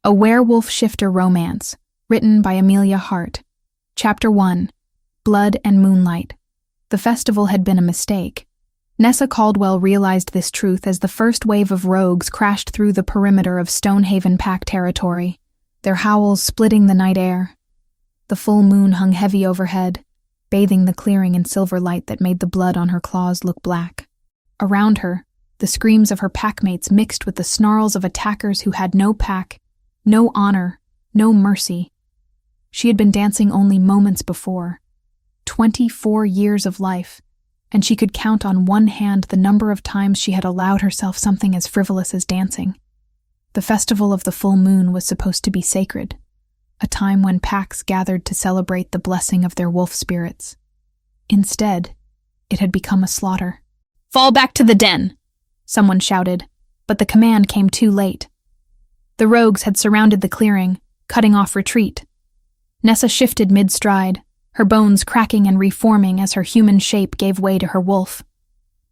A Werewolf Shifter Romance, written by Amelia Hart. Chapter 1. Blood and Moonlight. The festival had been a mistake. Nessa Caldwell realized this truth as the first wave of rogues crashed through the perimeter of Stonehaven Pack territory, their howls splitting the night air. The full moon hung heavy overhead, bathing the clearing in silver light that made the blood on her claws look black. Around her, the screams of her packmates mixed with the snarls of attackers who had no pack, no honor, no mercy. She had been dancing only moments before. 24 years of life, and she could count on one hand the number of times she had allowed herself something as frivolous as dancing. The festival of the full moon was supposed to be sacred, a time when packs gathered to celebrate the blessing of their wolf spirits. Instead, it had become a slaughter. "Fall back to the den!" someone shouted, but the command came too late. The rogues had surrounded the clearing, cutting off retreat. Nessa shifted mid-stride, her bones cracking and reforming as her human shape gave way to her wolf.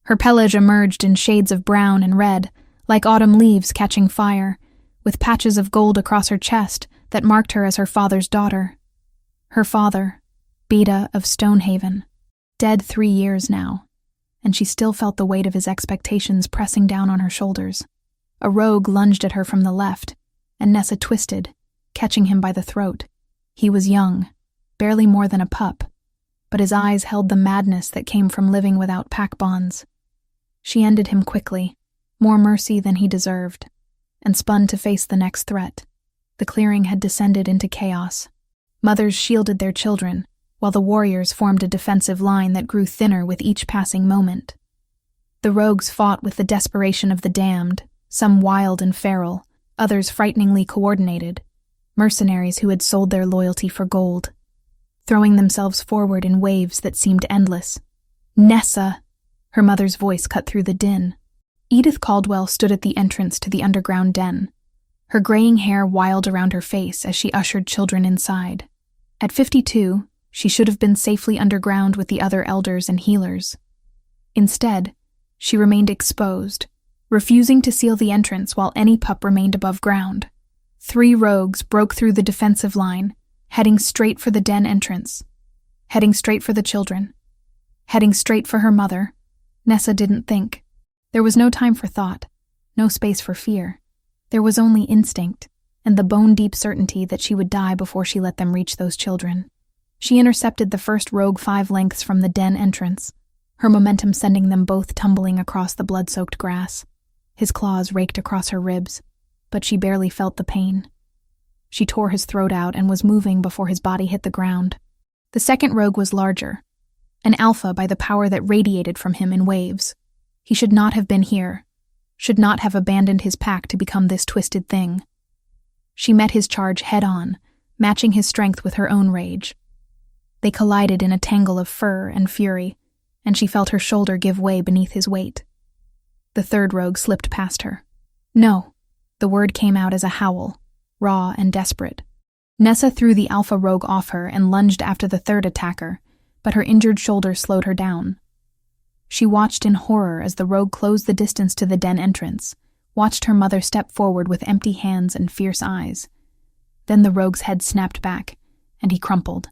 Her pelage emerged in shades of brown and red, like autumn leaves catching fire, with patches of gold across her chest that marked her as her father's daughter. Her father, Beta of Stonehaven, dead 3 years now, and she still felt the weight of his expectations pressing down on her shoulders. A rogue lunged at her from the left, and Nessa twisted, catching him by the throat. He was young, barely more than a pup, but his eyes held the madness that came from living without pack bonds. She ended him quickly, more mercy than he deserved, and spun to face the next threat. The clearing had descended into chaos. Mothers shielded their children, while the warriors formed a defensive line that grew thinner with each passing moment. The rogues fought with the desperation of the damned, some wild and feral, others frighteningly coordinated, mercenaries who had sold their loyalty for gold, throwing themselves forward in waves that seemed endless. "Nessa!" Her mother's voice cut through the din. Edith Caldwell stood at the entrance to the underground den, her graying hair wild around her face as she ushered children inside. At 52, she should have been safely underground with the other elders and healers. Instead, she remained exposed, refusing to seal the entrance while any pup remained above ground. 3 rogues broke through the defensive line, heading straight for the den entrance, heading straight for the children, heading straight for her mother. Nessa didn't think. There was no time for thought, no space for fear. There was only instinct, and the bone-deep certainty that she would die before she let them reach those children. She intercepted the first rogue 5 lengths from the den entrance, her momentum sending them both tumbling across the blood-soaked grass. His claws raked across her ribs, but she barely felt the pain. She tore his throat out and was moving before his body hit the ground. The second rogue was larger, an alpha by the power that radiated from him in waves. He should not have been here, should not have abandoned his pack to become this twisted thing. She met his charge head-on, matching his strength with her own rage. They collided in a tangle of fur and fury, and she felt her shoulder give way beneath his weight. The third rogue slipped past her. "No." The word came out as a howl, raw and desperate. Nessa threw the alpha rogue off her and lunged after the third attacker, but her injured shoulder slowed her down. She watched in horror as the rogue closed the distance to the den entrance, watched her mother step forward with empty hands and fierce eyes. Then the rogue's head snapped back, and he crumpled.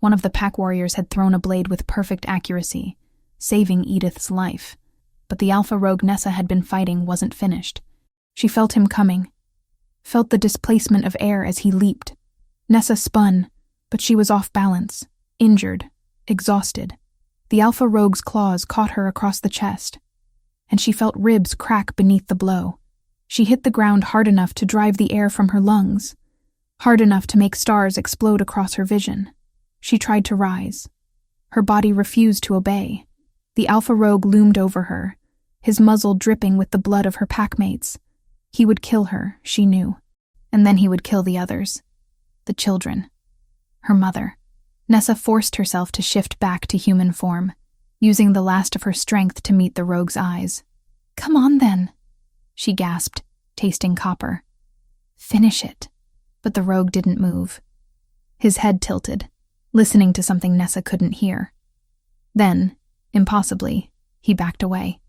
One of the pack warriors had thrown a blade with perfect accuracy, saving Edith's life. But the alpha rogue Nessa had been fighting wasn't finished. She felt him coming, felt the displacement of air as he leaped. Nessa spun, but she was off balance, injured, exhausted. The alpha rogue's claws caught her across the chest, and she felt ribs crack beneath the blow. She hit the ground hard enough to drive the air from her lungs, hard enough to make stars explode across her vision. She tried to rise. Her body refused to obey. The alpha rogue loomed over her, his muzzle dripping with the blood of her packmates. He would kill her, she knew, and then he would kill the others. The children. Her mother. Nessa forced herself to shift back to human form, using the last of her strength to meet the rogue's eyes. "Come on, then," she gasped, tasting copper. "Finish it." But the rogue didn't move. His head tilted, listening to something Nessa couldn't hear. Then, impossibly, he backed away.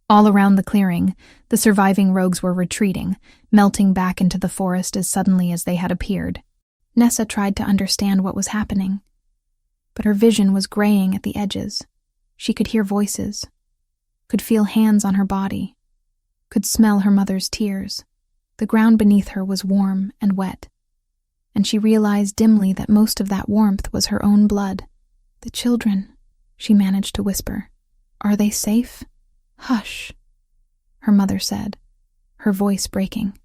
All around the clearing, the surviving rogues were retreating, melting back into the forest as suddenly as they had appeared. Nessa tried to understand what was happening, but her vision was graying at the edges. She could hear voices, could feel hands on her body, could smell her mother's tears. The ground beneath her was warm and wet, and she realized dimly that most of that warmth was her own blood. "The children," she managed to whisper. "Are they safe?" "Hush," her mother said, her voice breaking.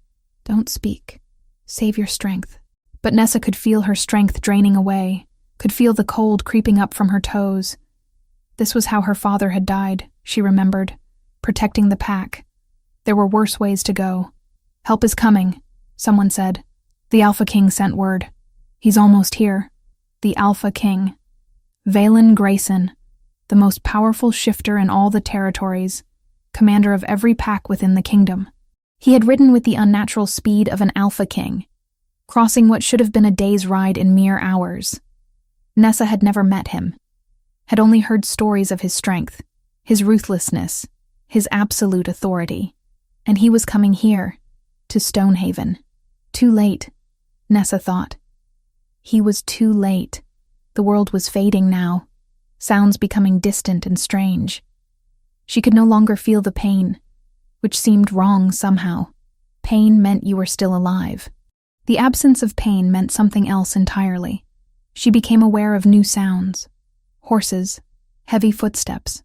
"Don't speak. Save your strength." But Nessa could feel her strength draining away, could feel the cold creeping up from her toes. This was how her father had died, she remembered, protecting the pack. There were worse ways to go. "Help is coming," someone said. "The Alpha King sent word. He's almost here." The Alpha King. Valen Grayson, the most powerful shifter in all the territories, commander of every pack within the kingdom. He had ridden with the unnatural speed of an Alpha King, crossing what should have been a day's ride in mere hours. Nessa had never met him, had only heard stories of his strength, his ruthlessness, his absolute authority. And he was coming here, to Stonehaven. Too late, Nessa thought. He was too late. The world was fading now, sounds becoming distant and strange. She could no longer feel the pain, which seemed wrong somehow. Pain meant you were still alive. The absence of pain meant something else entirely. She became aware of new sounds. Horses, heavy footsteps,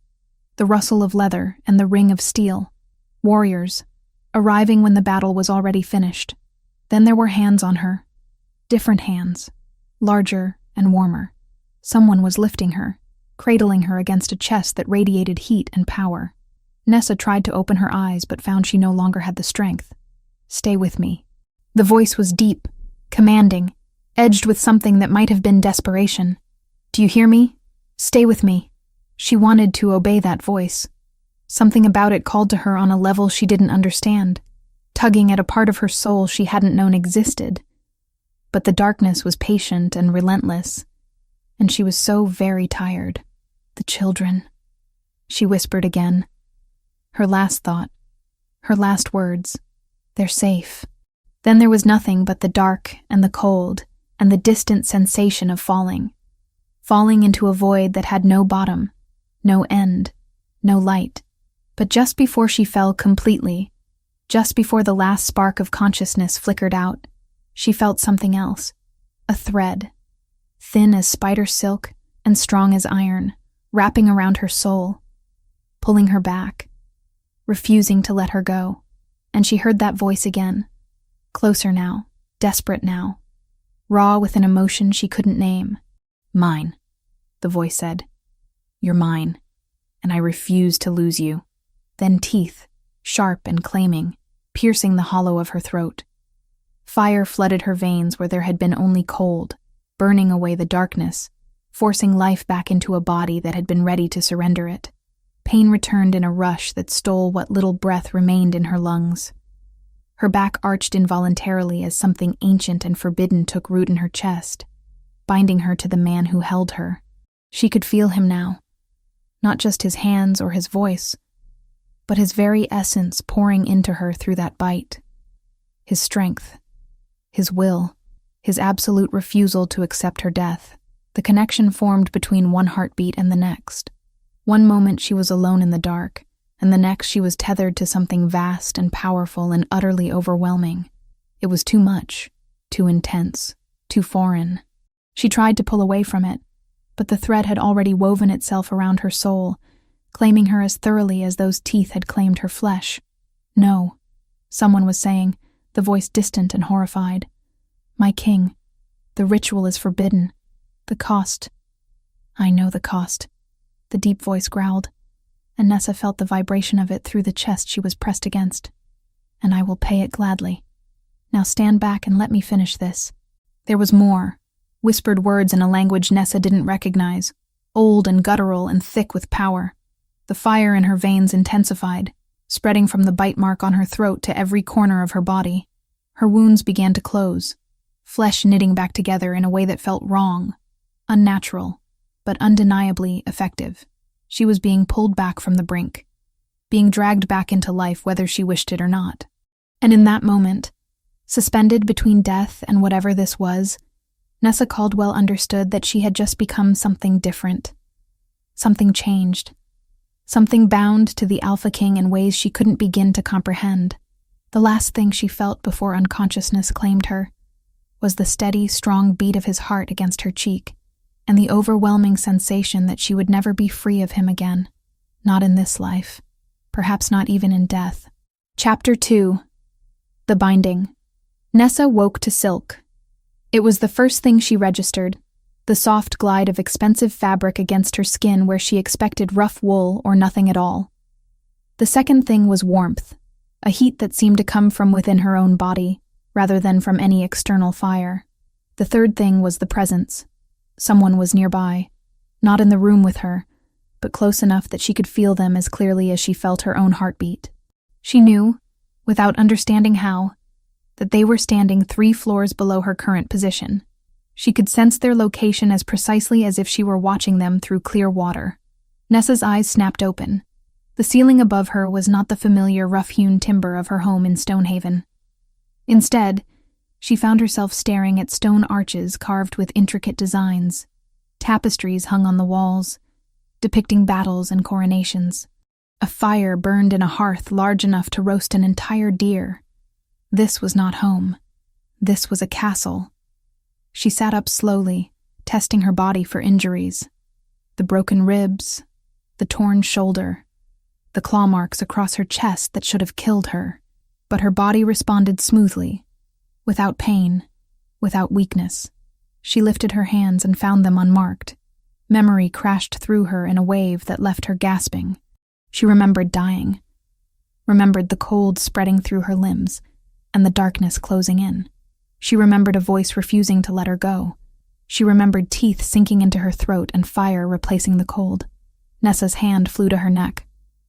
the rustle of leather and the ring of steel. Warriors, arriving when the battle was already finished. Then there were hands on her. Different hands, larger and warmer. Someone was lifting her, cradling her against a chest that radiated heat and power. Nessa tried to open her eyes but found she no longer had the strength. "Stay with me." The voice was deep, commanding, edged with something that might have been desperation. "Do you hear me? Stay with me." She wanted to obey that voice. Something about it called to her on a level she didn't understand, tugging at a part of her soul she hadn't known existed. But the darkness was patient and relentless, and she was so very tired. "The children," she whispered again. Her last thought, her last words. "They're safe." Then there was nothing but the dark and the cold and the distant sensation of falling into a void that had no bottom, no end, no light. But just before she fell completely, just before the last spark of consciousness flickered out, she felt something else. A thread, thin as spider silk and strong as iron, wrapping around her soul, pulling her back, refusing to let her go. And she heard that voice again. Closer now, desperate now, raw with an emotion she couldn't name. "Mine," the voice said. "You're mine, and I refuse to lose you." Then teeth, sharp and claiming, piercing the hollow of her throat. Fire flooded her veins where there had been only cold, burning away the darkness, forcing life back into a body that had been ready to surrender it. Pain returned in a rush that stole what little breath remained in her lungs. Her back arched involuntarily as something ancient and forbidden took root in her chest, binding her to the man who held her. She could feel him now, not just his hands or his voice, but his very essence pouring into her through that bite. His strength, his will, his absolute refusal to accept her death. The connection formed between one heartbeat and the next. One moment she was alone in the dark, and the next she was tethered to something vast and powerful and utterly overwhelming. It was too much, too intense, too foreign. She tried to pull away from it, but the thread had already woven itself around her soul, claiming her as thoroughly as those teeth had claimed her flesh. "No," someone was saying, the voice distant and horrified. "My king, the ritual is forbidden. The cost." "I know the cost," the deep voice growled, and Nessa felt the vibration of it through the chest she was pressed against. "And I will pay it gladly. Now stand back and let me finish this." There was more, whispered words in a language Nessa didn't recognize, old and guttural and thick with power. The fire in her veins intensified, spreading from the bite mark on her throat to every corner of her body. Her wounds began to close, flesh knitting back together in a way that felt wrong, unnatural, but undeniably effective. She was being pulled back from the brink. being dragged back into life whether she wished it or not. And in that moment, suspended between death and whatever this was, Nessa Caldwell understood that she had just become something different. Something changed. Something bound to the Alpha King in ways she couldn't begin to comprehend. The last thing she felt before unconsciousness claimed her was the steady, strong beat of his heart against her cheek, and the overwhelming sensation that she would never be free of him again. Not in this life. Perhaps not even in death. Chapter 2. The Binding. Nessa woke to silk. It was the first thing she registered, the soft glide of expensive fabric against her skin where she expected rough wool or nothing at all. The second thing was warmth, a heat that seemed to come from within her own body, rather than from any external fire. The third thing was the presence. Someone was nearby, not in the room with her, but close enough that she could feel them as clearly as she felt her own heartbeat. She knew, without understanding how, that they were standing 3 floors below her current position. She could sense their location as precisely as if she were watching them through clear water. Nessa's eyes snapped open. The ceiling above her was not the familiar rough-hewn timber of her home in Stonehaven. Instead, she found herself staring at stone arches carved with intricate designs, tapestries hung on the walls, depicting battles and coronations. A fire burned in a hearth large enough to roast an entire deer. This was not home. This was a castle. She sat up slowly, testing her body for injuries. The broken ribs, the torn shoulder, the claw marks across her chest that should have killed her. But her body responded smoothly, without pain, without weakness. She lifted her hands and found them unmarked. Memory crashed through her in a wave that left her gasping. She remembered dying, remembered the cold spreading through her limbs, and the darkness closing in. She remembered a voice refusing to let her go. She remembered teeth sinking into her throat and fire replacing the cold. Nessa's hand flew to her neck.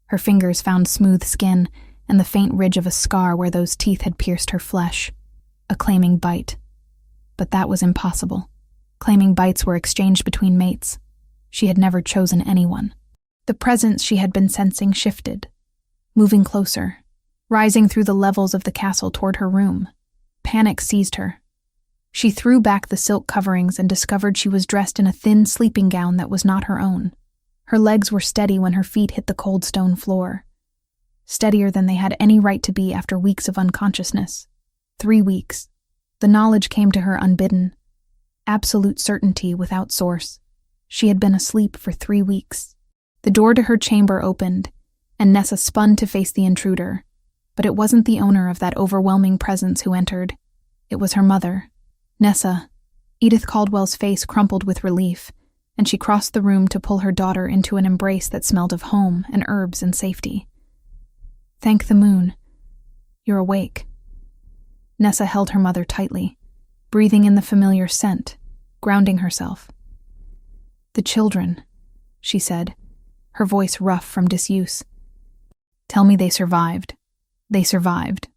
Her fingers found smooth skin and the faint ridge of a scar where those teeth had pierced her flesh. A claiming bite. But that was impossible. Claiming bites were exchanged between mates. She had never chosen anyone. The presence she had been sensing shifted, moving closer, rising through the levels of the castle toward her room. Panic seized her. She threw back the silk coverings and discovered she was dressed in a thin sleeping gown that was not her own. Her legs were steady when her feet hit the cold stone floor. Steadier than they had any right to be after weeks of unconsciousness. 3 weeks. The knowledge came to her unbidden. Absolute certainty without source. She had been asleep for 3 weeks. The door to her chamber opened, and Nessa spun to face the intruder. But it wasn't the owner of that overwhelming presence who entered. It was her mother. Nessa. Edith Caldwell's face crumpled with relief, and she crossed the room to pull her daughter into an embrace that smelled of home and herbs and safety. Thank the moon. You're awake. Nessa held her mother tightly, breathing in the familiar scent, grounding herself. The children, she said, her voice rough from disuse. Tell me they survived. They survived.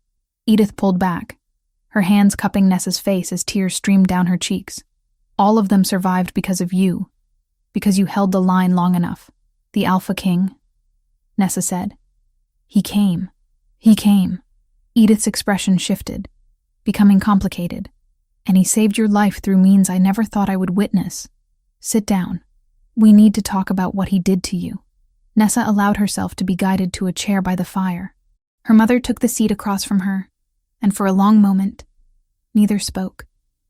Edith pulled back, her hands cupping Nessa's face as tears streamed down her cheeks. All of them survived because of you, because you held the line long enough. The Alpha King, Nessa said. He came. He came. Edith's expression shifted, becoming complicated. And he saved your life through means I never thought I would witness. Sit down. We need to talk about what he did to you. Nessa allowed herself to be guided to a chair by the fire. Her mother took the seat across from her, and for a long moment, neither spoke.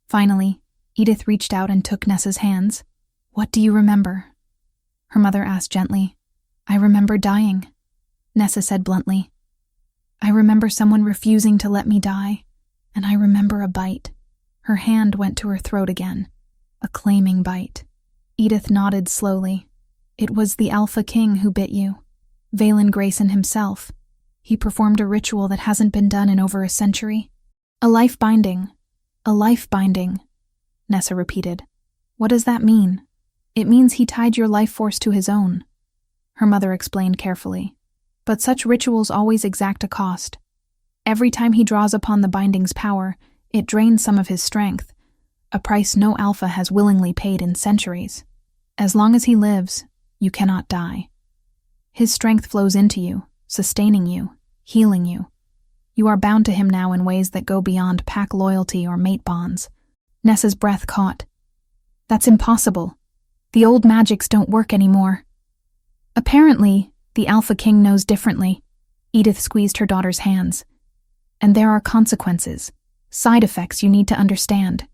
Finally, Edith reached out and took Nessa's hands. What do you remember? Her mother asked gently. I remember dying, Nessa said bluntly. I remember someone refusing to let me die, and I remember a bite. Her hand went to her throat again. A claiming bite. Edith nodded slowly. It was the Alpha King who bit you. Valen Grayson himself. He performed a ritual that hasn't been done in over a century. A life binding. A life binding, Nessa repeated. What does that mean? It means he tied your life force to his own, her mother explained carefully. But such rituals always exact a cost. Every time he draws upon the binding's power, it drains some of his strength, a price no alpha has willingly paid in centuries. As long as he lives, you cannot die. His strength flows into you, sustaining you, healing you. You are bound to him now in ways that go beyond pack loyalty or mate bonds. Nessa's breath caught. That's impossible. The old magics don't work anymore. Apparently, the Alpha King knows differently. Edith squeezed her daughter's hands. And there are consequences, side effects you need to understand.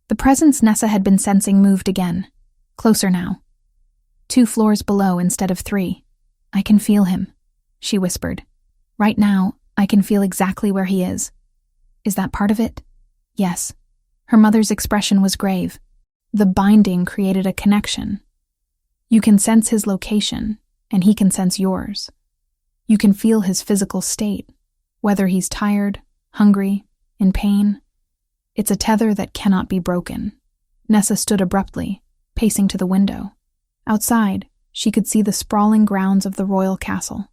The presence Nessa had been sensing moved again. Closer now. 2 floors below instead of 3. I can feel him, she whispered. Right now, I can feel exactly where he is. Is that part of it? Yes. Her mother's expression was grave. The binding created a connection. You can sense his location, and he can sense yours. You can feel his physical state, whether he's tired, hungry, in pain. It's a tether that cannot be broken. Nessa stood abruptly, pacing to the window. Outside, she could see the sprawling grounds of the royal castle.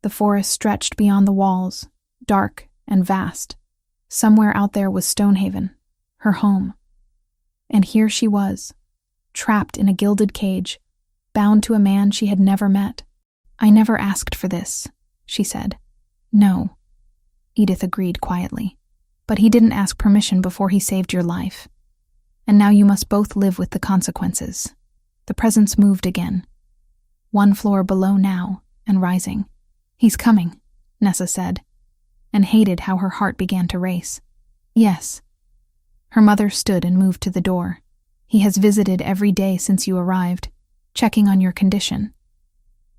The forest stretched beyond the walls, dark and vast. Somewhere out there was Stonehaven, her home. And here she was, trapped in a gilded cage, bound to a man she had never met. I never asked for this, she said. No, Edith agreed quietly. But he didn't ask permission before he saved your life. And now you must both live with the consequences. The presence moved again. 1 floor below now, and rising. He's coming, Nessa said, and hated how her heart began to race. Yes. Her mother stood and moved to the door. He has visited every day since you arrived, checking on your condition.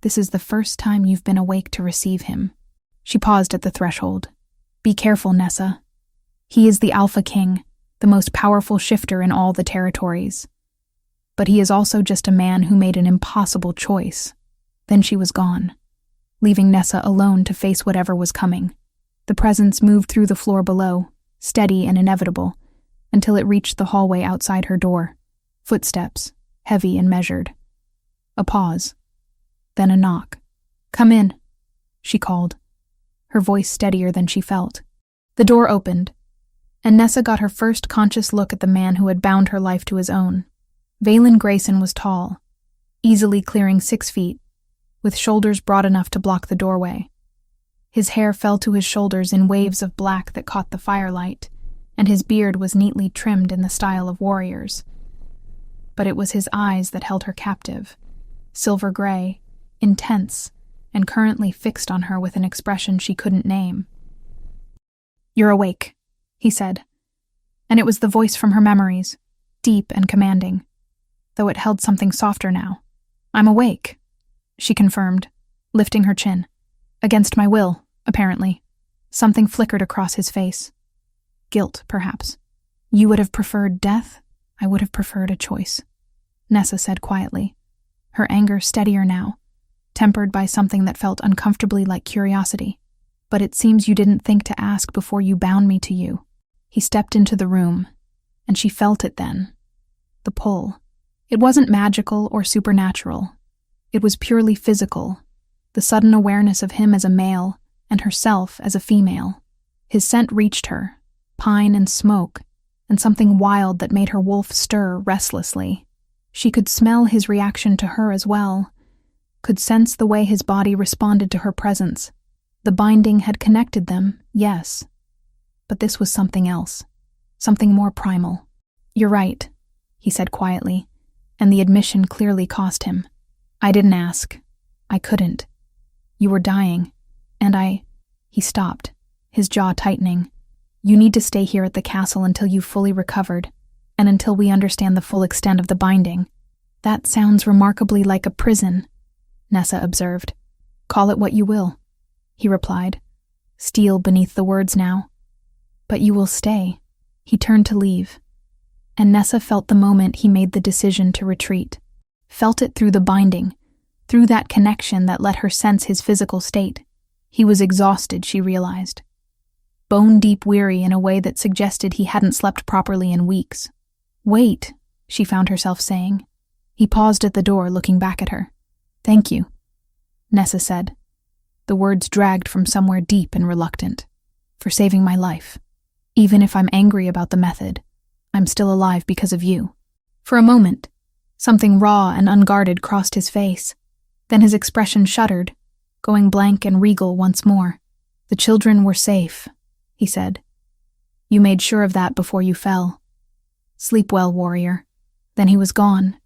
This is the first time you've been awake to receive him. She paused at the threshold. Be careful, Nessa. He is the Alpha King, the most powerful shifter in all the territories. But he is also just a man who made an impossible choice. Then she was gone, leaving Nessa alone to face whatever was coming. The presence moved through the floor below, steady and inevitable, until it reached the hallway outside her door. Footsteps, heavy and measured. A pause. Then a knock. Come in, she called, her voice steadier than she felt. The door opened, and Nessa got her first conscious look at the man who had bound her life to his own. Valen Grayson was tall, easily clearing 6 feet, with shoulders broad enough to block the doorway. His hair fell to his shoulders in waves of black that caught the firelight, and his beard was neatly trimmed in the style of warriors. But it was his eyes that held her captive, silver gray, intense, and currently fixed on her with an expression she couldn't name. You're awake, he said, and it was the voice from her memories, deep and commanding, though it held something softer now. I'm awake, she confirmed, lifting her chin. Against my will, apparently. Something flickered across his face. Guilt, perhaps. You would have preferred death? I would have preferred a choice, Nessa said quietly, her anger steadier now, tempered by something that felt uncomfortably like curiosity. But it seems you didn't think to ask before you bound me to you. He stepped into the room, and she felt it then. The pull. It wasn't magical or supernatural. It was purely physical, the sudden awareness of him as a male and herself as a female. His scent reached her, pine and smoke, and something wild that made her wolf stir restlessly. She could smell his reaction to her as well, could sense the way his body responded to her presence. The binding had connected them, yes, but this was something else, something more primal. You're right, he said quietly, and the admission clearly cost him. I didn't ask. I couldn't. You were dying, and He stopped, his jaw tightening. You need to stay here at the castle until you've fully recovered, and until we understand the full extent of the binding. That sounds remarkably like a prison, Nessa observed. Call it what you will, he replied, steel beneath the words now. But you will stay. He turned to leave, and Nessa felt the moment he made the decision to retreat. Felt it through the binding, through that connection that let her sense his physical state. He was exhausted, she realized. Bone-deep weary in a way that suggested he hadn't slept properly in weeks. Wait, she found herself saying. He paused at the door, looking back at her. Thank you, Nessa said. The words dragged from somewhere deep and reluctant. For saving my life. Even if I'm angry about the method, I'm still alive because of you. For a moment, something raw and unguarded crossed his face. Then his expression shuddered, going blank and regal once more. "The children were safe," he said. "You made sure of that before you fell. Sleep well, warrior." Then he was gone,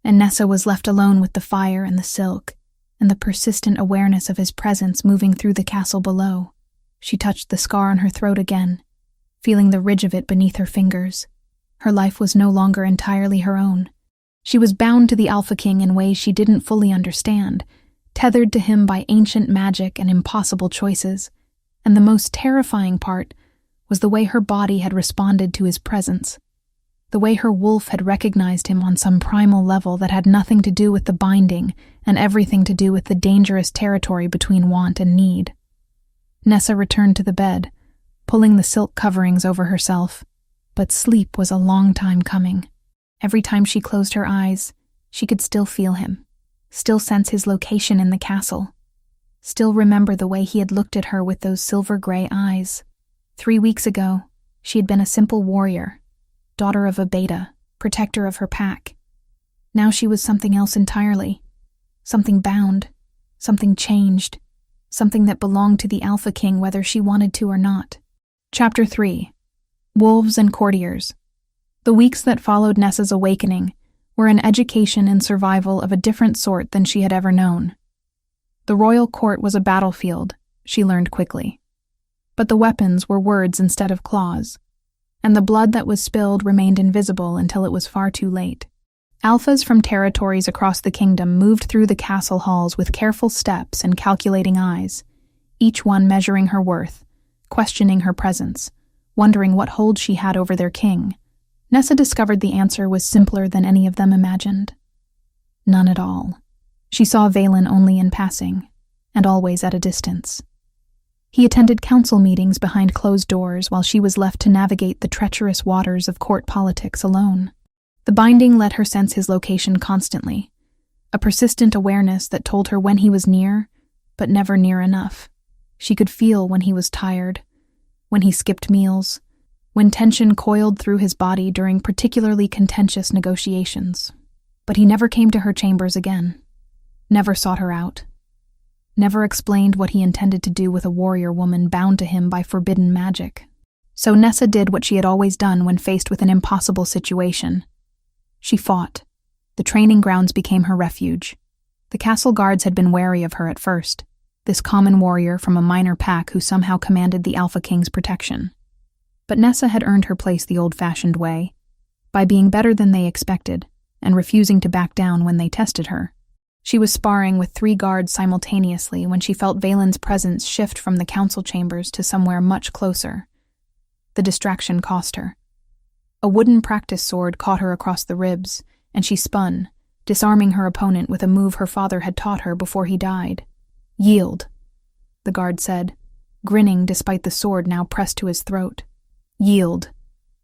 and Nessa was left alone with the fire and the silk, and the persistent awareness of his presence moving through the castle below. She touched the scar on her throat again, feeling the ridge of it beneath her fingers. Her life was no longer entirely her own. She was bound to the Alpha King in ways she didn't fully understand, tethered to him by ancient magic and impossible choices, and the most terrifying part was the way her body had responded to his presence, the way her wolf had recognized him on some primal level that had nothing to do with the binding and everything to do with the dangerous territory between want and need. Nessa returned to the bed, pulling the silk coverings over herself, but sleep was a long time coming. Every time she closed her eyes, she could still feel him, still sense his location in the castle, still remember the way he had looked at her with those silver-gray eyes. 3 weeks ago, she had been a simple warrior, daughter of a beta, protector of her pack. Now she was something else entirely, something bound, something changed, something that belonged to the Alpha King whether she wanted to or not. Chapter 3. Wolves and Courtiers. The weeks that followed Nessa's awakening were an education in survival of a different sort than she had ever known. The royal court was a battlefield, she learned quickly. But the weapons were words instead of claws, and the blood that was spilled remained invisible until it was far too late. Alphas from territories across the kingdom moved through the castle halls with careful steps and calculating eyes, each one measuring her worth, questioning her presence, wondering what hold she had over their king. Nessa discovered the answer was simpler than any of them imagined. None at all. She saw Valen only in passing, and always at a distance. He attended council meetings behind closed doors while she was left to navigate the treacherous waters of court politics alone. The binding let her sense his location constantly, a persistent awareness that told her when he was near, but never near enough. She could feel when he was tired, when he skipped meals, when tension coiled through his body during particularly contentious negotiations. But he never came to her chambers again, never sought her out, never explained what he intended to do with a warrior woman bound to him by forbidden magic. So Nessa did what she had always done when faced with an impossible situation. She fought. The training grounds became her refuge. The castle guards had been wary of her at first, this common warrior from a minor pack who somehow commanded the Alpha King's protection. But Nessa had earned her place the old-fashioned way, by being better than they expected and refusing to back down when they tested her. She was sparring with 3 guards simultaneously when she felt Valen's presence shift from the council chambers to somewhere much closer. The distraction cost her. A wooden practice sword caught her across the ribs, and she spun, disarming her opponent with a move her father had taught her before he died. "Yield," the guard said, grinning despite the sword now pressed to his throat. "Yield,"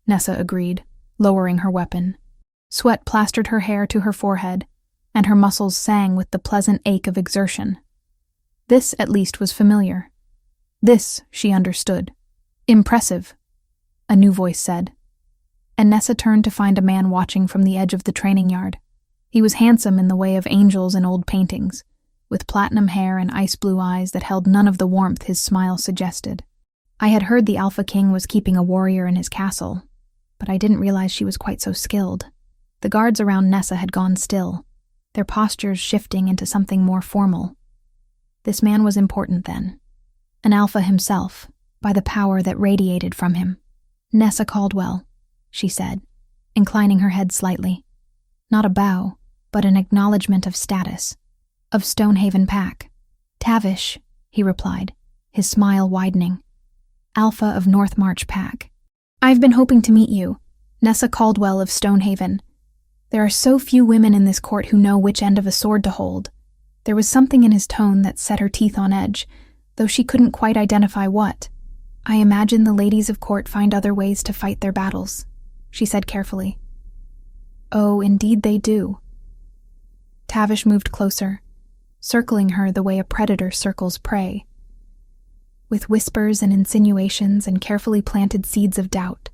Nessa agreed, lowering her weapon. Sweat plastered her hair to her forehead, and her muscles sang with the pleasant ache of exertion. This, at least, was familiar. This, she understood. "Impressive," a new voice said. And Nessa turned to find a man watching from the edge of the training yard. He was handsome in the way of angels in old paintings, with platinum hair and ice-blue eyes that held none of the warmth his smile suggested. "I had heard the Alpha King was keeping a warrior in his castle, but I didn't realize she was quite so skilled." The guards around Nessa had gone still, their postures shifting into something more formal. This man was important then. An Alpha himself, by the power that radiated from him. "Nessa Caldwell," she said, inclining her head slightly. Not a bow, but an acknowledgement of status. "Of Stonehaven Pack." "Tavish," he replied, his smile widening. "Alpha of North March Pack. I've been hoping to meet you, Nessa Caldwell of Stonehaven. There are so few women in this court who know which end of a sword to hold." There was something in his tone that set her teeth on edge, though she couldn't quite identify what. "I imagine the ladies of court find other ways to fight their battles," she said carefully. "Oh, indeed they do." Tavish moved closer, circling her the way a predator circles prey, with whispers and insinuations and carefully planted seeds of doubt.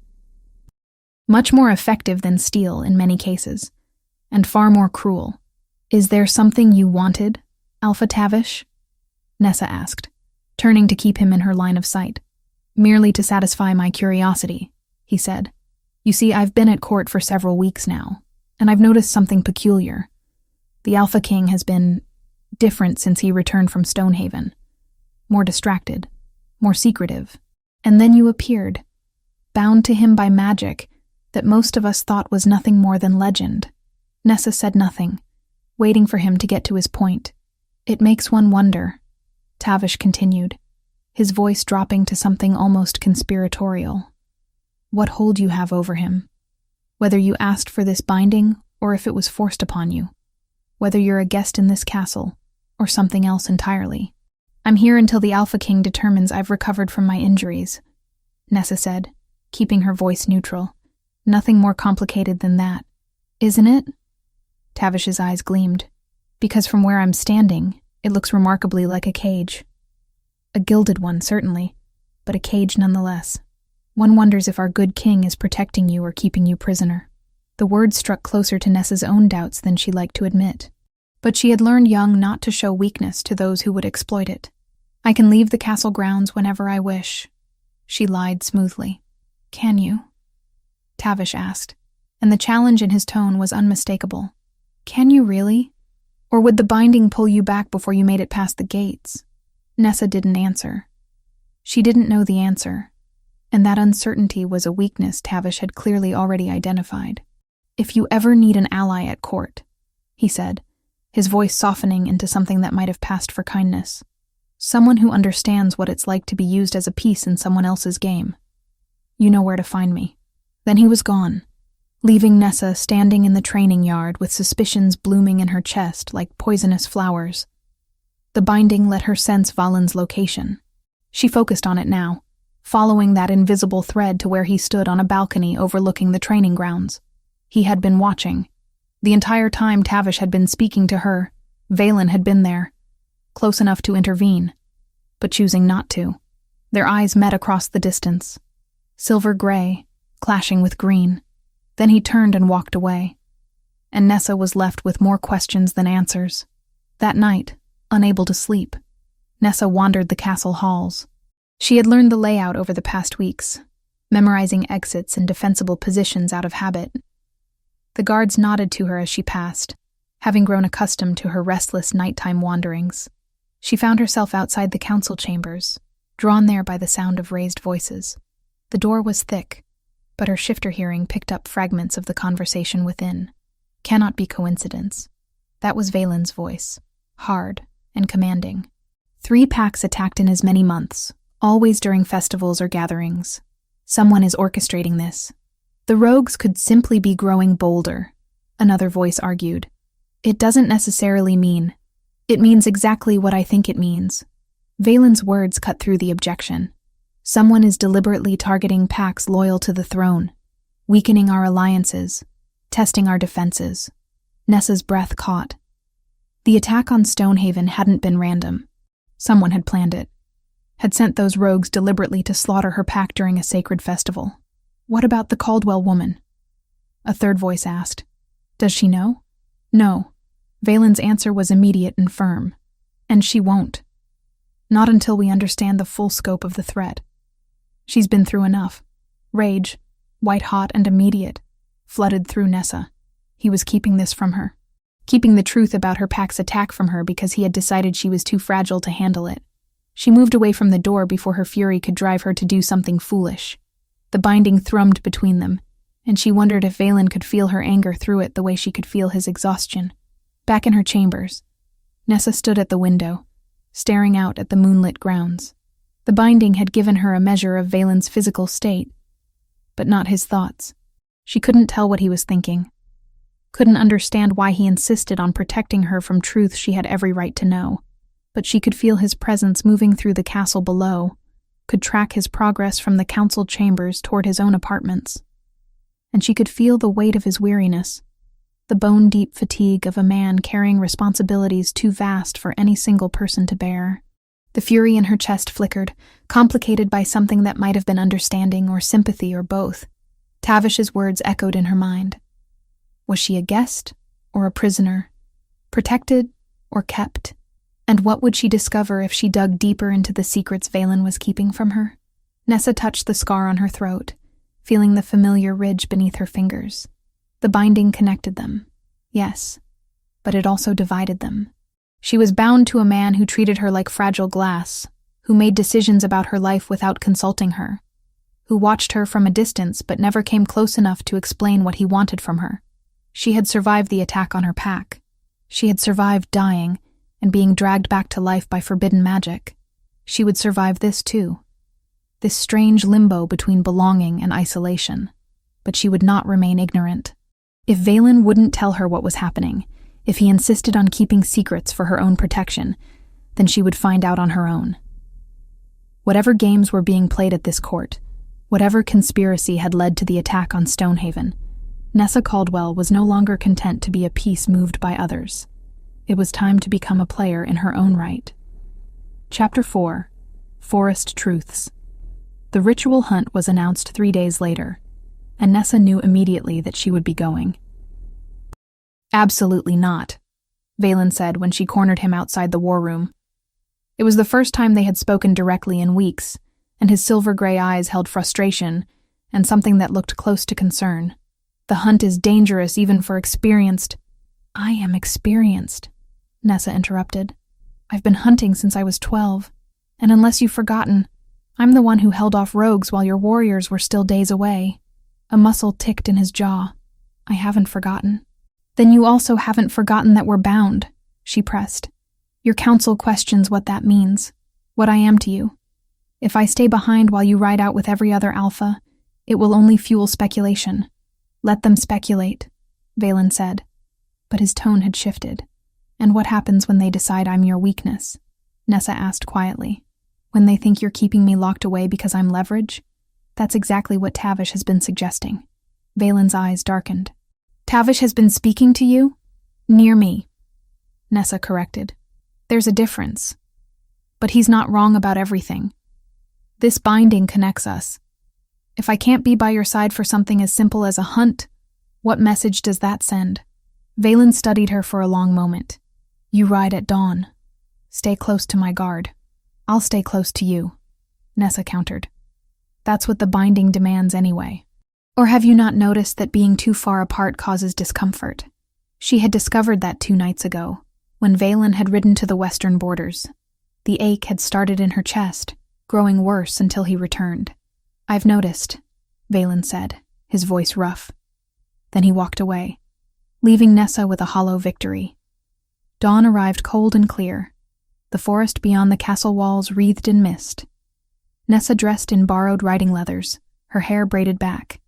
Much more effective than steel in many cases, and far more cruel. "Is there something you wanted, Alpha Tavish?" Nessa asked, turning to keep him in her line of sight. "Merely to satisfy my curiosity," he said. "You see, I've been at court for several weeks now, and I've noticed something peculiar. The Alpha King has been different since he returned from Stonehaven. More distracted, more secretive. And then you appeared, bound to him by magic that most of us thought was nothing more than legend." Nessa said nothing, waiting for him to get to his point. "It makes one wonder," Tavish continued, his voice dropping to something almost conspiratorial. "What hold you have over him? Whether you asked for this binding or if it was forced upon you. Whether you're a guest in this castle or something else entirely. I'm here until the Alpha King determines I've recovered from my injuries," Nessa said, keeping her voice neutral. "Nothing more complicated than that, isn't it?" Tavish's eyes gleamed. "Because from where I'm standing, it looks remarkably like a cage. A gilded one, certainly, but a cage nonetheless. One wonders if our good king is protecting you or keeping you prisoner." The words struck closer to Nessa's own doubts than she liked to admit. But she had learned young not to show weakness to those who would exploit it. "I can leave the castle grounds whenever I wish," she lied smoothly. "Can you?" Tavish asked, and the challenge in his tone was unmistakable. "Can you really? Or would the binding pull you back before you made it past the gates?" Nessa didn't answer. She didn't know the answer, and that uncertainty was a weakness Tavish had clearly already identified. "If you ever need an ally at court," he said, his voice softening into something that might have passed for kindness. "Someone who understands what it's like to be used as a piece in someone else's game. You know where to find me." Then he was gone, leaving Nessa standing in the training yard with suspicions blooming in her chest like poisonous flowers. The binding let her sense Valen's location. She focused on it now, following that invisible thread to where he stood on a balcony overlooking the training grounds. He had been watching. The entire time Tavish had been speaking to her, Valen had been there, close enough to intervene, but choosing not to. Their eyes met across the distance, silver-gray, clashing with green. Then he turned and walked away, and Nessa was left with more questions than answers. That night, unable to sleep, Nessa wandered the castle halls. She had learned the layout over the past weeks, memorizing exits and defensible positions out of habit. The guards nodded to her as she passed, having grown accustomed to her restless nighttime wanderings. She found herself outside the council chambers, drawn there by the sound of raised voices. The door was thick, but her shifter hearing picked up fragments of the conversation within. Cannot be coincidence. That was Valen's voice, hard and commanding. 3 packs attacked in as many months, always during festivals or gatherings. Someone is orchestrating this. The rogues could simply be growing bolder, another voice argued. It doesn't necessarily mean. It means exactly what I think it means. Valen's words cut through the objection. Someone is deliberately targeting packs loyal to the throne, weakening our alliances, testing our defenses. Nessa's breath caught. The attack on Stonehaven hadn't been random. Someone had planned it, had sent those rogues deliberately to slaughter her pack during a sacred festival. "What about the Caldwell woman?" a third voice asked. "Does she know?" "No." Valen's answer was immediate and firm. "And she won't. Not until we understand the full scope of the threat. She's been through enough." Rage, white-hot and immediate, flooded through Nessa. He was keeping this from her. Keeping the truth about her pack's attack from her because he had decided she was too fragile to handle it. She moved away from the door before her fury could drive her to do something foolish. The binding thrummed between them, and she wondered if Valen could feel her anger through it the way she could feel his exhaustion. Back in her chambers, Nessa stood at the window, staring out at the moonlit grounds. The binding had given her a measure of Valen's physical state, but not his thoughts. She couldn't tell what he was thinking. Couldn't understand why he insisted on protecting her from truth she had every right to know. But she could feel his presence moving through the castle below, could track his progress from the council chambers toward his own apartments. And she could feel the weight of his weariness, the bone-deep fatigue of a man carrying responsibilities too vast for any single person to bear. The fury in her chest flickered, complicated by something that might have been understanding or sympathy or both. Tavish's words echoed in her mind. Was she a guest or a prisoner? Protected or kept? And what would she discover if she dug deeper into the secrets Valen was keeping from her? Nessa touched the scar on her throat, feeling the familiar ridge beneath her fingers. The binding connected them, yes, but it also divided them. She was bound to a man who treated her like fragile glass, who made decisions about her life without consulting her, who watched her from a distance but never came close enough to explain what he wanted from her. She had survived the attack on her pack. She had survived dying and being dragged back to life by forbidden magic. She would survive this too. This strange limbo between belonging and isolation. But she would not remain ignorant. If Valen wouldn't tell her what was happening, if he insisted on keeping secrets for her own protection, then she would find out on her own. Whatever games were being played at this court, whatever conspiracy had led to the attack on Stonehaven, Nessa Caldwell was no longer content to be a piece moved by others. It was time to become a player in her own right. Chapter 4. Forest Truths. The ritual hunt was announced 3 days later, and Nessa knew immediately that she would be going. "Absolutely not," Valen said when she cornered him outside the war room. It was the first time they had spoken directly in weeks, and his silver-gray eyes held frustration and something that looked close to concern. "The hunt is dangerous even for experienced—" "I am experienced," Nessa interrupted. "I've been hunting since I was 12, and unless you've forgotten, I'm the one who held off rogues while your warriors were still days away." A muscle ticked in his jaw. "I haven't forgotten." "Then you also haven't forgotten that we're bound," she pressed. "Your counsel questions what that means, what I am to you. If I stay behind while you ride out with every other alpha, it will only fuel speculation." "Let them speculate," Valen said. But his tone had shifted. "And what happens when they decide I'm your weakness?" Nessa asked quietly. "When they think you're keeping me locked away because I'm leverage?" "That's exactly what Tavish has been suggesting." Valen's eyes darkened. "Tavish has been speaking to you?" "Near me," Nessa corrected. "There's a difference. But he's not wrong about everything. This binding connects us. If I can't be by your side for something as simple as a hunt, what message does that send?" Valen studied her for a long moment. "You ride at dawn. Stay close to my guard. I'll stay close to you," Nessa countered. "That's what the binding demands anyway. Or have you not noticed that being too far apart causes discomfort?" She had discovered that 2 nights ago, when Valen had ridden to the western borders. The ache had started in her chest, growing worse until he returned. "I've noticed," Valen said, his voice rough. Then he walked away, leaving Nessa with a hollow victory. Dawn arrived cold and clear, the forest beyond the castle walls wreathed in mist. Nessa dressed in borrowed riding leathers, her hair braided back.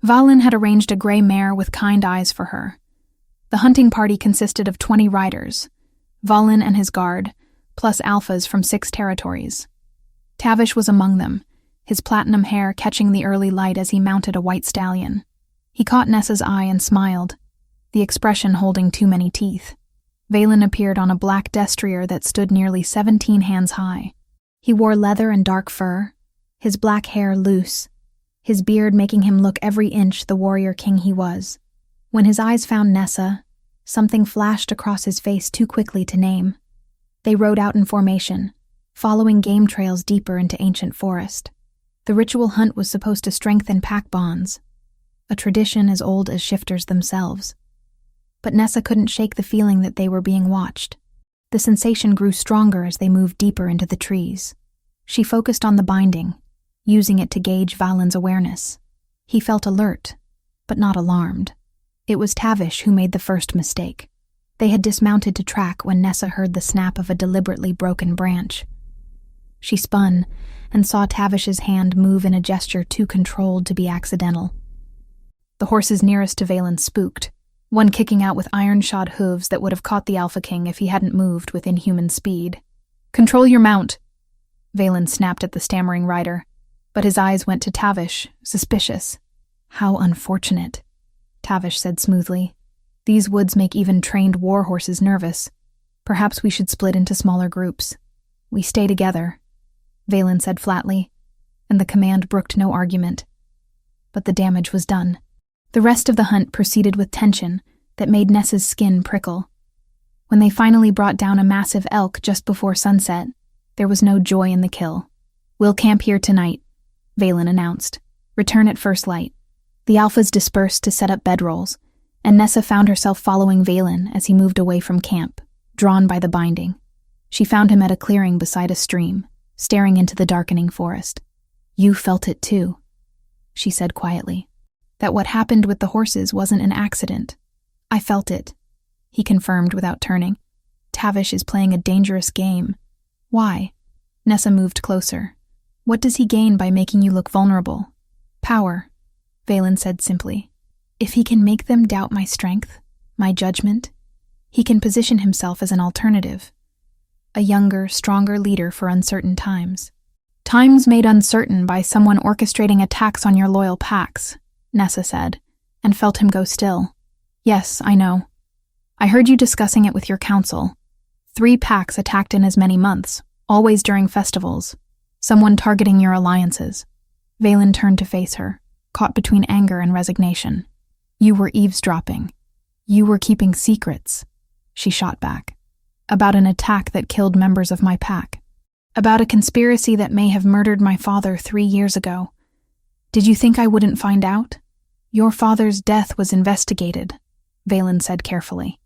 Valen had arranged a gray mare with kind eyes for her. The hunting party consisted of 20 riders, Valen and his guard, plus alphas from 6 territories. Tavish was among them, his platinum hair catching the early light as he mounted a white stallion. He caught Nessa's eye and smiled, the expression holding too many teeth. Valen appeared on a black destrier that stood nearly 17 hands high. He wore leather and dark fur, his black hair loose, his beard making him look every inch the warrior king he was. When his eyes found Nessa, something flashed across his face too quickly to name. They rode out in formation, following game trails deeper into ancient forest. The ritual hunt was supposed to strengthen pack bonds, a tradition as old as shifters themselves. But Nessa couldn't shake the feeling that they were being watched. The sensation grew stronger as they moved deeper into the trees. She focused on the binding, using it to gauge Valen's awareness. He felt alert, but not alarmed. It was Tavish who made the first mistake. They had dismounted to track when Nessa heard the snap of a deliberately broken branch. She spun and saw Tavish's hand move in a gesture too controlled to be accidental. The horses nearest to Valen spooked, one kicking out with iron-shod hooves that would have caught the Alpha King if he hadn't moved with inhuman speed. "Control your mount," Valen snapped at the stammering rider, but his eyes went to Tavish, suspicious. "How unfortunate," Tavish said smoothly. "These woods make even trained war horses nervous. Perhaps we should split into smaller groups. We stay together," Valen said flatly, and the command brooked no argument. But the damage was done. The rest of the hunt proceeded with tension that made Nessa's skin prickle. When they finally brought down a massive elk just before sunset, there was no joy in the kill. "We'll camp here tonight," Valen announced. "Return at first light." The alphas dispersed to set up bedrolls, and Nessa found herself following Valen as he moved away from camp, drawn by the binding. She found him at a clearing beside a stream, staring into the darkening forest. "You felt it too," she said quietly. "That what happened with the horses wasn't an accident." "I felt it," he confirmed without turning. "Tavish is playing a dangerous game." "Why?" Nessa moved closer. "What does he gain by making you look vulnerable?" "Power," Valen said simply. "If he can make them doubt my strength, my judgment, he can position himself as an alternative. A younger, stronger leader for uncertain times." "Times made uncertain by someone orchestrating attacks on your loyal packs," Nessa said, and felt him go still. "Yes, I know. I heard you discussing it with your council. 3 packs attacked in as many months, always during festivals. Someone targeting your alliances." Valen turned to face her, caught between anger and resignation. "You were eavesdropping. You were keeping secrets," she shot back. "About an attack that killed members of my pack. About a conspiracy that may have murdered my father 3 years ago. Did you think I wouldn't find out?" "Your father's death was investigated," Valen said carefully.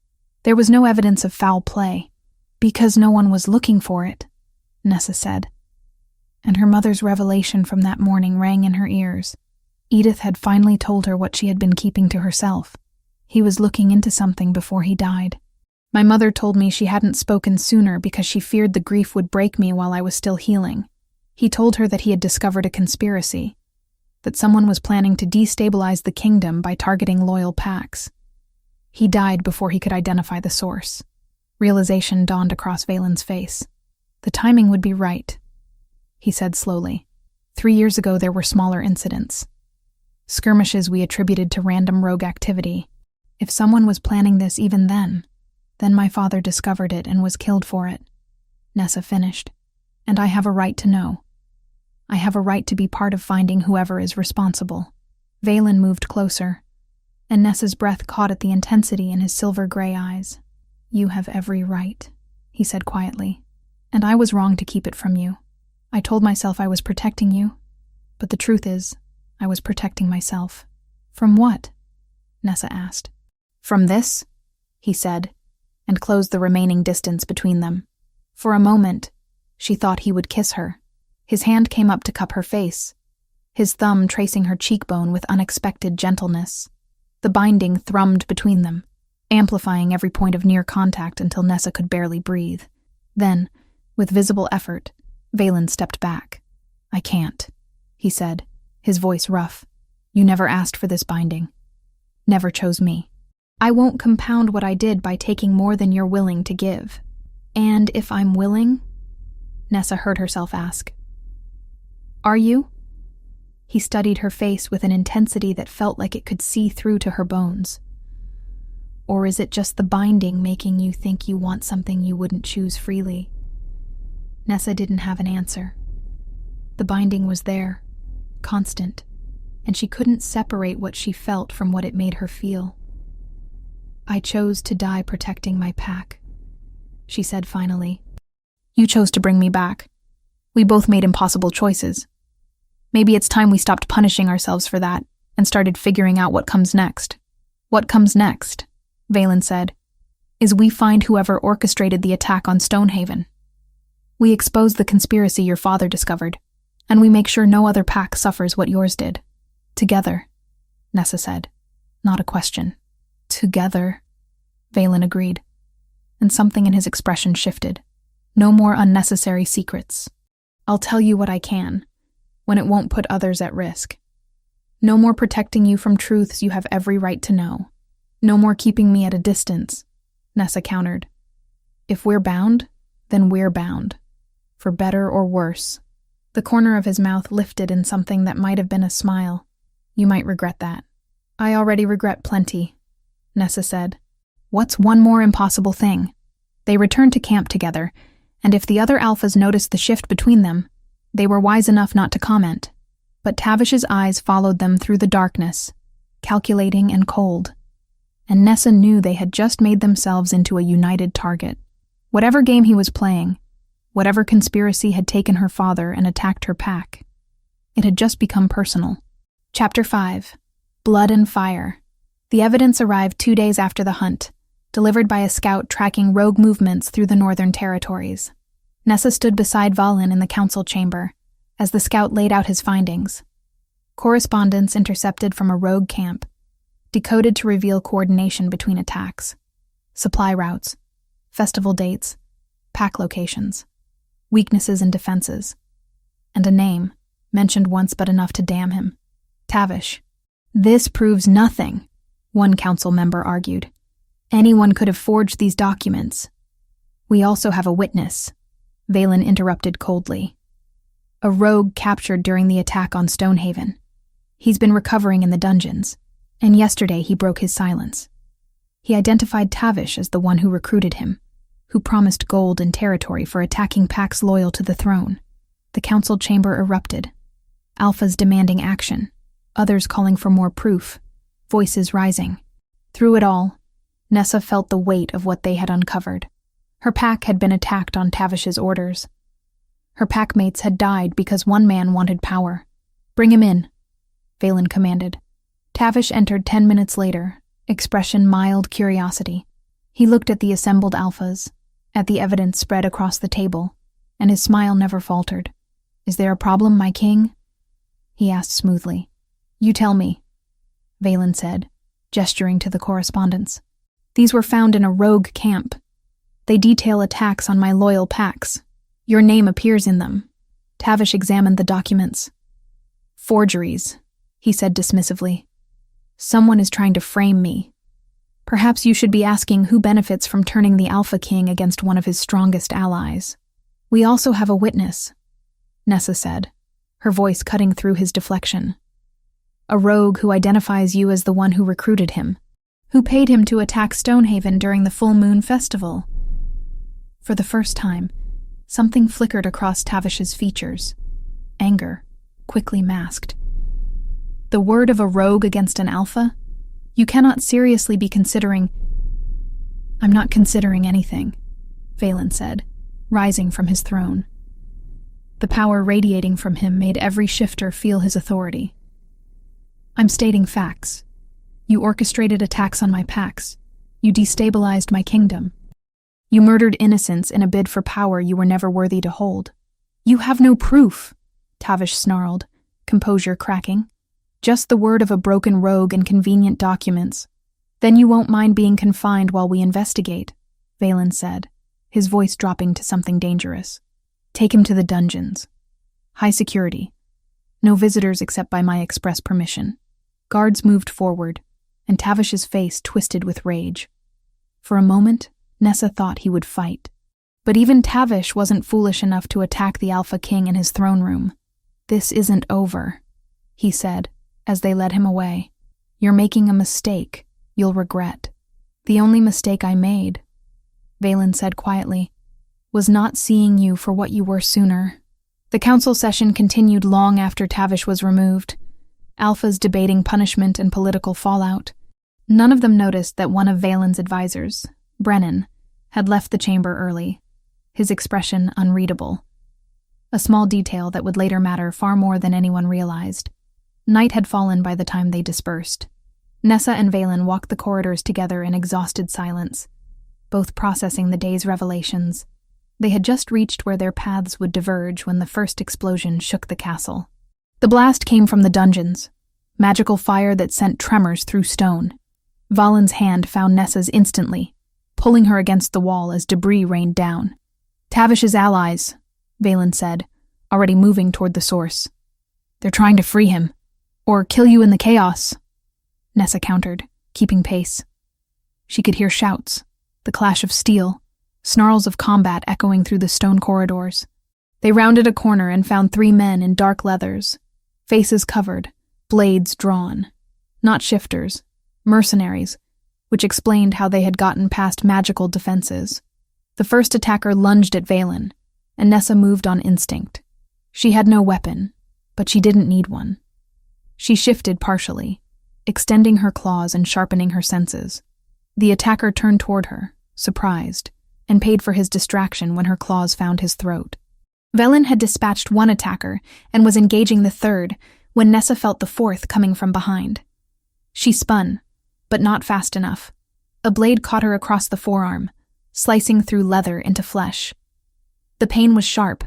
"There was no evidence of foul play." "Because no one was looking for it," Nessa said. And her mother's revelation from that morning rang in her ears. Edith had finally told her what she had been keeping to herself. He was looking into something before he died. "My mother told me she hadn't spoken sooner because she feared the grief would break me while I was still healing." He told her that he had discovered a conspiracy, that someone was planning to destabilize the kingdom by targeting loyal packs. He died before he could identify the source. Realization dawned across Valen's face. "The timing would be right," he said slowly. 3 years ago there were smaller incidents. Skirmishes we attributed to random rogue activity. If someone was planning this even then my father discovered it and was killed for it," Nessa finished. "And I have a right to know. I have a right to be part of finding whoever is responsible." Valen moved closer, and Nessa's breath caught at the intensity in his silver-gray eyes. "You have every right," he said quietly. "And I was wrong to keep it from you. I told myself I was protecting you, but the truth is, I was protecting myself." "From what?" Nessa asked. "From this," he said, and closed the remaining distance between them. For a moment, she thought he would kiss her. His hand came up to cup her face, his thumb tracing her cheekbone with unexpected gentleness. The binding thrummed between them, amplifying every point of near contact until Nessa could barely breathe. Then, with visible effort, Valen stepped back. "I can't," he said, his voice rough. "You never asked for this binding. Never chose me. I won't compound what I did by taking more than you're willing to give." "And if I'm willing?" Nessa heard herself ask. "Are you?" He studied her face with an intensity that felt like it could see through to her bones. "Or is it just the binding making you think you want something you wouldn't choose freely?" Nessa didn't have an answer. The binding was there, constant, and she couldn't separate what she felt from what it made her feel. "I chose to die protecting my pack," she said finally. "You chose to bring me back. We both made impossible choices. Maybe it's time we stopped punishing ourselves for that and started figuring out what comes next." "What comes next," Valen said, "is we find whoever orchestrated the attack on Stonehaven. We expose the conspiracy your father discovered, and we make sure no other pack suffers what yours did. Together," Nessa said, not a question. "Together," Valen agreed, and something in his expression shifted. "No more unnecessary secrets. I'll tell you what I can, when it won't put others at risk. No more protecting you from truths you have every right to know. No more keeping me at a distance," Nessa countered. "If we're bound, then we're bound. For better or worse." The corner of his mouth lifted in something that might have been a smile. "You might regret that." "I already regret plenty," Nessa said. "What's one more impossible thing?" They returned to camp together, and if the other alphas noticed the shift between them, they were wise enough not to comment. But Tavish's eyes followed them through the darkness, calculating and cold. and Nessa knew they had just made themselves into a united target. Whatever game he was playing, whatever conspiracy had taken her father and attacked her pack, it had just become personal. Chapter 5. Blood and Fire. The evidence arrived 2 days after the hunt, delivered by a scout tracking rogue movements through the Northern Territories. Nessa stood beside Valen in the council chamber as the scout laid out his findings. Correspondence intercepted from a rogue camp, decoded to reveal coordination between attacks, supply routes, festival dates, pack locations, weaknesses and defenses, and a name, mentioned once but enough to damn him: Tavish. "This proves nothing," one council member argued. "Anyone could have forged these documents." "We also have a witness," Valen interrupted coldly. "A rogue captured during the attack on Stonehaven. He's been recovering in the dungeons, and yesterday he broke his silence. He identified Tavish as the one who recruited him, who promised gold and territory for attacking packs loyal to the throne." The council chamber erupted. Alphas demanding action, others calling for more proof, voices rising. Through it all, Nessa felt the weight of what they had uncovered. Her pack had been attacked on Tavish's orders. Her packmates had died because one man wanted power. "Bring him in," Valen commanded. Tavish entered 10 minutes later, expression mild curiosity. He looked at the assembled alphas, at the evidence spread across the table, and his smile never faltered. "Is there a problem, my king?" he asked smoothly. "You tell me," Valen said, gesturing to the correspondence. "These were found in a rogue camp. They detail attacks on my loyal packs. Your name appears in them." Tavish examined the documents. "Forgeries," he said dismissively. "Someone is trying to frame me. Perhaps you should be asking who benefits from turning the Alpha King against one of his strongest allies." "We also have a witness," Nessa said, her voice cutting through his deflection. "A rogue who identifies you as the one who recruited him, who paid him to attack Stonehaven during the full moon festival." For the first time, something flickered across Tavish's features. Anger, quickly masked. "The word of a rogue against an alpha? You cannot seriously be considering—" "I'm not considering anything," Valen said, rising from his throne. The power radiating from him made every shifter feel his authority. "I'm stating facts. You orchestrated attacks on my packs. You destabilized my kingdom. You murdered innocents in a bid for power you were never worthy to hold." "You have no proof," Tavish snarled, composure cracking. "Just the word of a broken rogue and convenient documents. Then you won't mind being confined while we investigate," Valen said, his voice dropping to something dangerous. "Take him to the dungeons. High security. No visitors except by my express permission." Guards moved forward, and Tavish's face twisted with rage. For a moment, Nessa thought he would fight. But even Tavish wasn't foolish enough to attack the Alpha King in his throne room. "This isn't over," he said, as they led him away. "You're making a mistake you'll regret." "The only mistake I made," Valen said quietly, "was not seeing you for what you were sooner." The council session continued long after Tavish was removed, alphas debating punishment and political fallout. None of them noticed that one of Valen's advisors, Brennan, had left the chamber early, his expression unreadable. A small detail that would later matter far more than anyone realized. Night had fallen by the time they dispersed. Nessa and Valen walked the corridors together in exhausted silence, both processing the day's revelations. They had just reached where their paths would diverge when the first explosion shook the castle. The blast came from the dungeons, magical fire that sent tremors through stone. Valen's hand found Nessa's instantly, pulling her against the wall as debris rained down. "Tavish's allies," Valen said, already moving toward the source. "They're trying to free him, or kill you in the chaos," Nessa countered, keeping pace. She could hear shouts, the clash of steel, snarls of combat echoing through the stone corridors. They rounded a corner and found 3 men in dark leathers, faces covered, blades drawn. Not shifters, mercenaries, which explained how they had gotten past magical defenses. The first attacker lunged at Valen, and Nessa moved on instinct. She had no weapon, but she didn't need one. She shifted partially, extending her claws and sharpening her senses. The attacker turned toward her, surprised, and paid for his distraction when her claws found his throat. Velen had dispatched one attacker and was engaging the third when Nessa felt the fourth coming from behind. She spun, but not fast enough. A blade caught her across the forearm, slicing through leather into flesh. The pain was sharp,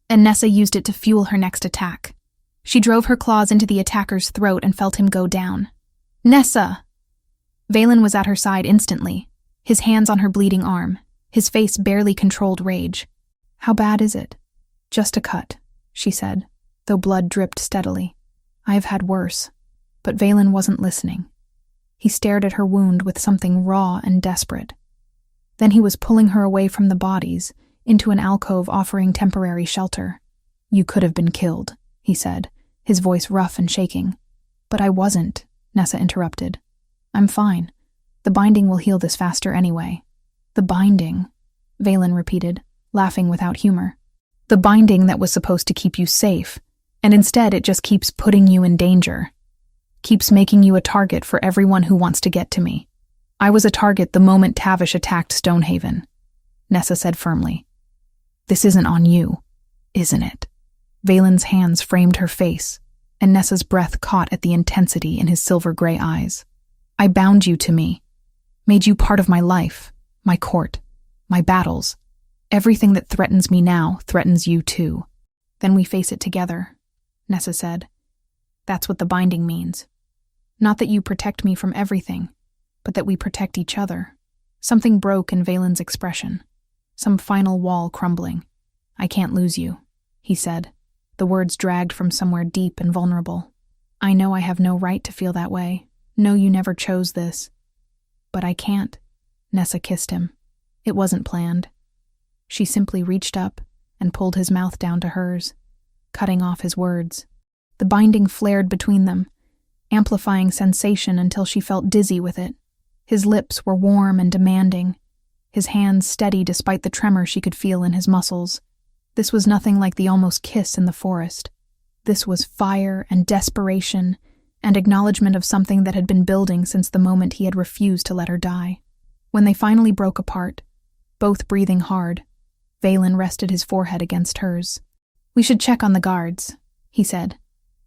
and Nessa used it to fuel her next attack. She drove her claws into the attacker's throat and felt him go down. "Nessa!" Velen was at her side instantly, his hands on her bleeding arm, his face barely controlled rage. "How bad is it?" "Just a cut," she said, though blood dripped steadily. "I've had worse." But Velen wasn't listening. He stared at her wound with something raw and desperate. Then he was pulling her away from the bodies, into an alcove offering temporary shelter. "You could have been killed," he said, his voice rough and shaking. "But I wasn't," Nessa interrupted. "I'm fine. The binding will heal this faster anyway." "The binding," Velen repeated, laughing without humor. "The binding that was supposed to keep you safe, and instead it just keeps putting you in danger. Keeps making you a target for everyone who wants to get to me. I was a target the moment Tavish attacked Stonehaven," Nessa said firmly. "This isn't on you, isn't it?" Valen's hands framed her face, and Nessa's breath caught at the intensity in his silver-gray eyes. "I bound you to me, made you part of my life, my court, my battles. Everything that threatens me now threatens you too." "Then we face it together," Nessa said. "That's what the binding means. Not that you protect me from everything, but that we protect each other." Something broke in Valen's expression, some final wall crumbling. "I can't lose you," he said, the words dragged from somewhere deep and vulnerable. "I know I have no right to feel that way. No, you never chose this. But I can't." Nessa kissed him. It wasn't planned. She simply reached up and pulled his mouth down to hers, cutting off his words. The binding flared between them, amplifying sensation until she felt dizzy with it. His lips were warm and demanding, his hands steady despite the tremor she could feel in his muscles. This was nothing like the almost kiss in the forest. This was fire and desperation and acknowledgement of something that had been building since the moment he had refused to let her die. When they finally broke apart, both breathing hard, Velen rested his forehead against hers. "We should check on the guards," he said,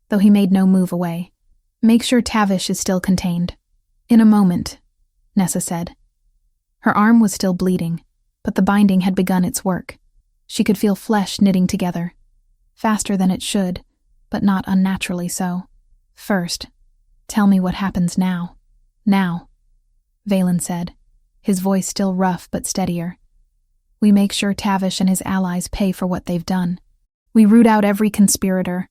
though he made no move away. "Make sure Tavish is still contained." "In a moment," Nessa said. Her arm was still bleeding, but the binding had begun its work. She could feel flesh knitting together, faster than it should, but not unnaturally so. "First, tell me what happens now." "Now," Velen said, his voice still rough but steadier. "We make sure Tavish and his allies pay for what they've done. We root out every conspirator,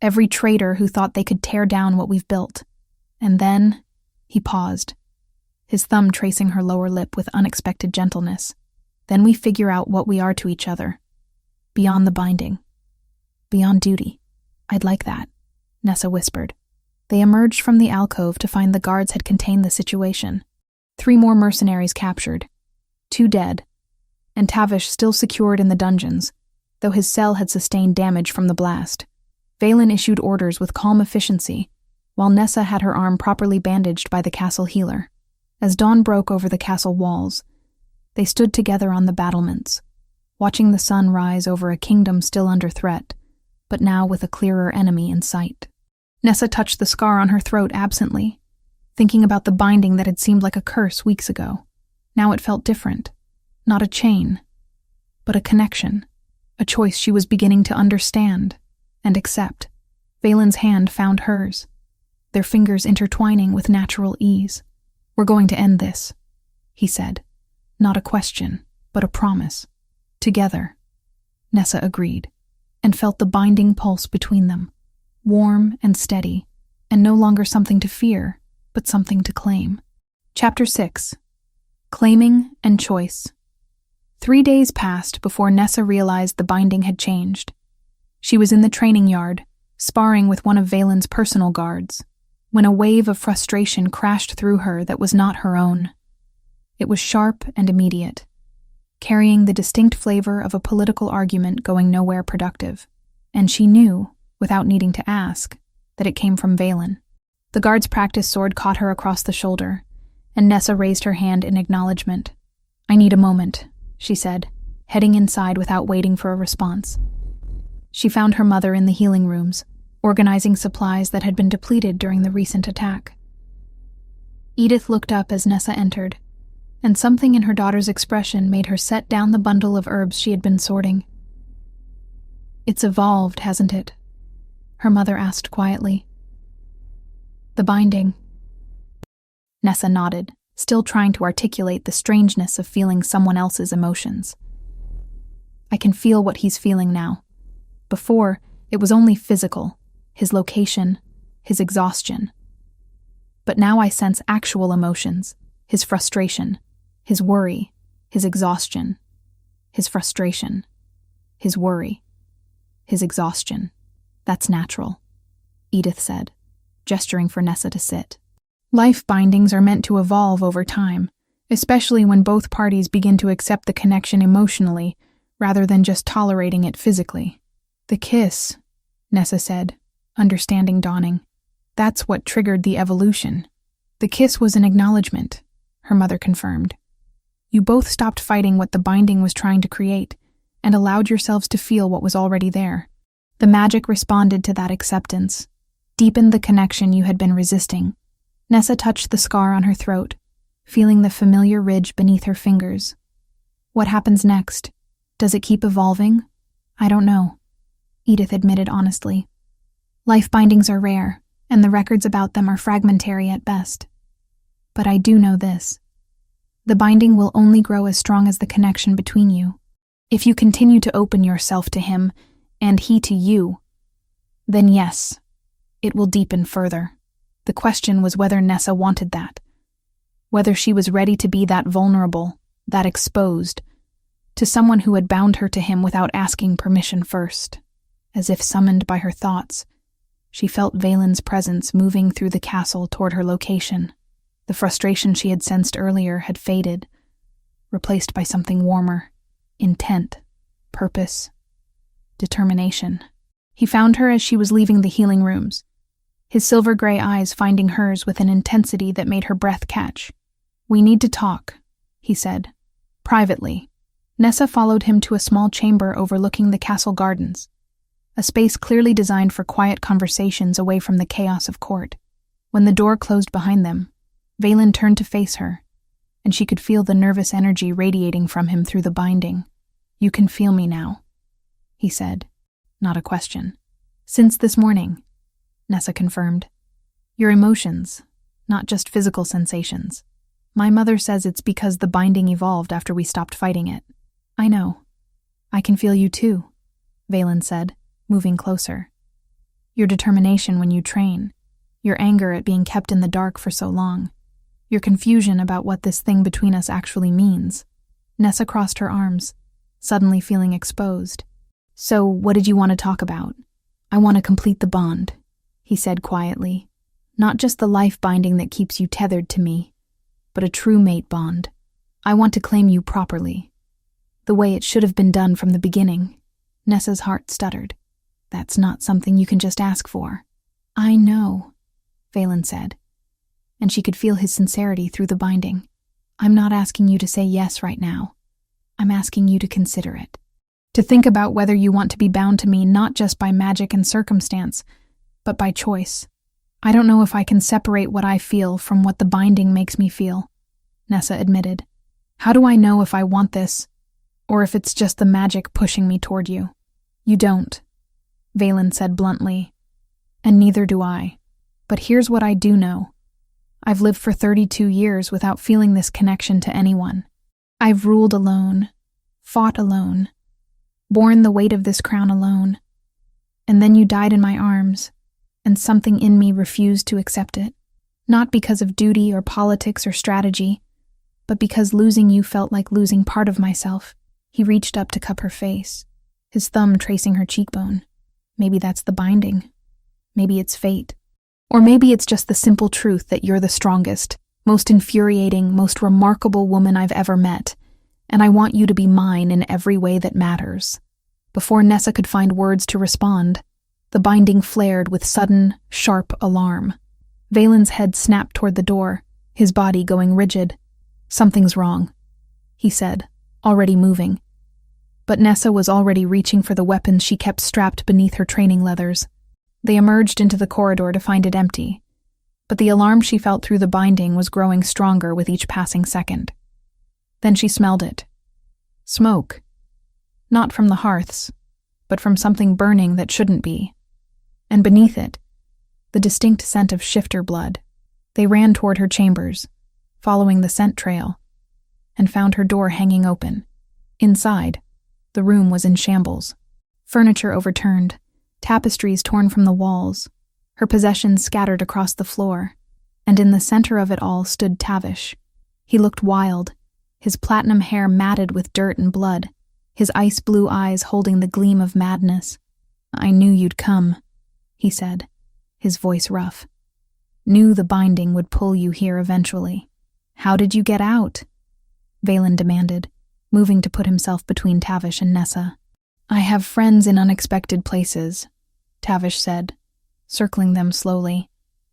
every traitor who thought they could tear down what we've built. And then," he paused, his thumb tracing her lower lip with unexpected gentleness, "then we figure out what we are to each other. Beyond the binding. Beyond duty." "I'd like that," Nessa whispered. They emerged from the alcove to find the guards had contained the situation. 3 more mercenaries captured, 2 dead, and Tavish still secured in the dungeons, though his cell had sustained damage from the blast. Velen issued orders with calm efficiency, while Nessa had her arm properly bandaged by the castle healer. As dawn broke over the castle walls, they stood together on the battlements, watching the sun rise over a kingdom still under threat, but now with a clearer enemy in sight. Nessa touched the scar on her throat absently, thinking about the binding that had seemed like a curse weeks ago. Now it felt different. Not a chain, but a connection, a choice she was beginning to understand and accept. Valen's hand found hers, their fingers intertwining with natural ease. "We're going to end this," he said. Not a question, but a promise. Together. Nessa agreed, and felt the binding pulse between them, warm and steady, and no longer something to fear, but something to claim. Chapter 6. Claiming and Choice. 3 days passed before Nessa realized the binding had changed. She was in the training yard, sparring with one of Valen's personal guards, when a wave of frustration crashed through her that was not her own. It was sharp and immediate, carrying the distinct flavor of a political argument going nowhere productive, and she knew, without needing to ask, that it came from Velen. The guard's practice sword caught her across the shoulder, and Nessa raised her hand in acknowledgement. "I need a moment," she said, heading inside without waiting for a response. She found her mother in the healing rooms, organizing supplies that had been depleted during the recent attack. Edith looked up as Nessa entered, and something in her daughter's expression made her set down the bundle of herbs she had been sorting. "It's evolved, hasn't it?" her mother asked quietly. "The binding." Nessa nodded, still trying to articulate the strangeness of feeling someone else's emotions. "I can feel what he's feeling now. Before, it was only physical, his location, his exhaustion. But now I sense actual emotions, his frustration, his worry, his exhaustion, his frustration, his worry, his exhaustion. That's natural," Edith said, gesturing for Nessa to sit. "Life bindings are meant to evolve over time, especially when both parties begin to accept the connection emotionally rather than just tolerating it physically. The kiss," Nessa said, understanding dawning. "That's what triggered the evolution." "The kiss was an acknowledgement," her mother confirmed. "You both stopped fighting what the binding was trying to create and allowed yourselves to feel what was already there. The magic responded to that acceptance, deepened the connection you had been resisting." Nessa touched the scar on her throat, feeling the familiar ridge beneath her fingers. "What happens next? Does it keep evolving?" "I don't know," Edith admitted honestly. "Life bindings are rare, and the records about them are fragmentary at best. But I do know this. The binding will only grow as strong as the connection between you. If you continue to open yourself to him, and he to you, then yes, it will deepen further." The question was whether Nessa wanted that, whether she was ready to be that vulnerable, that exposed, to someone who had bound her to him without asking permission first. As if summoned by her thoughts, she felt Valen's presence moving through the castle toward her location. The frustration she had sensed earlier had faded, replaced by something warmer: intent, purpose, determination. He found her as she was leaving the healing rooms, his silver-gray eyes finding hers with an intensity that made her breath catch. "We need to talk," he said, privately. Nessa followed him to a small chamber overlooking the castle gardens, a space clearly designed for quiet conversations away from the chaos of court. When the door closed behind them, Valen turned to face her, and she could feel the nervous energy radiating from him through the binding. "You can feel me now," he said, not a question. "Since this morning," Nessa confirmed. "Your emotions, not just physical sensations. My mother says it's because the binding evolved after we stopped fighting it." "I know. I can feel you too," Valen said, moving closer. "Your determination when you train, your anger at being kept in the dark for so long, your confusion about what this thing between us actually means." Nessa crossed her arms, suddenly feeling exposed. "So, what did you want to talk about?" "I want to complete the bond," he said quietly. "Not just the life binding that keeps you tethered to me, but a true mate bond. I want to claim you properly, the way it should have been done from the beginning." Nessa's heart stuttered. "That's not something you can just ask for." "I know," Valen said, and she could feel his sincerity through the binding. "I'm not asking you to say yes right now. I'm asking you to consider it. To think about whether you want to be bound to me not just by magic and circumstance, but by choice. I don't know if I can separate what I feel from what the binding makes me feel," Nessa admitted. "How do I know if I want this, or if it's just the magic pushing me toward you?" "You don't," Valen said bluntly, "and neither do I. But here's what I do know. I've lived for 32 years without feeling this connection to anyone. I've ruled alone, fought alone, borne the weight of this crown alone. And then you died in my arms, and something in me refused to accept it. Not because of duty or politics or strategy, but because losing you felt like losing part of myself." He reached up to cup her face, his thumb tracing her cheekbone. "Maybe that's the binding. Maybe it's fate. Or maybe it's just the simple truth that you're the strongest, most infuriating, most remarkable woman I've ever met, and I want you to be mine in every way that matters." Before Nessa could find words to respond, the binding flared with sudden, sharp alarm. Valen's head snapped toward the door, his body going rigid. "Something's wrong," he said, already moving. But Nessa was already reaching for the weapons she kept strapped beneath her training leathers. They emerged into the corridor to find it empty, but the alarm she felt through the binding was growing stronger with each passing second. Then she smelled it. Smoke. Not from the hearths, but from something burning that shouldn't be. And beneath it, the distinct scent of shifter blood. They ran toward her chambers, following the scent trail, and found her door hanging open. Inside, the room was in shambles. Furniture overturned, tapestries torn from the walls, her possessions scattered across the floor, and in the center of it all stood Tavish. He looked wild, his platinum hair matted with dirt and blood, his ice-blue eyes holding the gleam of madness. "I knew you'd come," he said, his voice rough. "Knew the binding would pull you here eventually. How did you get out?" Valen demanded, moving to put himself between Tavish and Nessa. "I have friends in unexpected places," Tavish said, circling them slowly.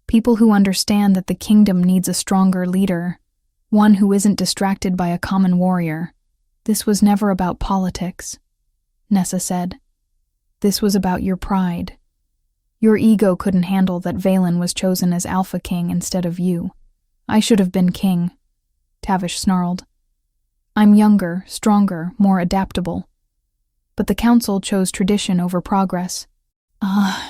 "People who understand that the kingdom needs a stronger leader, one who isn't distracted by a common warrior. This was never about politics," Nessa said. "This was about your pride. Your ego couldn't handle that Valen was chosen as Alpha King instead of you. I should have been king," Tavish snarled. "I'm younger, stronger, more adaptable. But the council chose tradition over progress."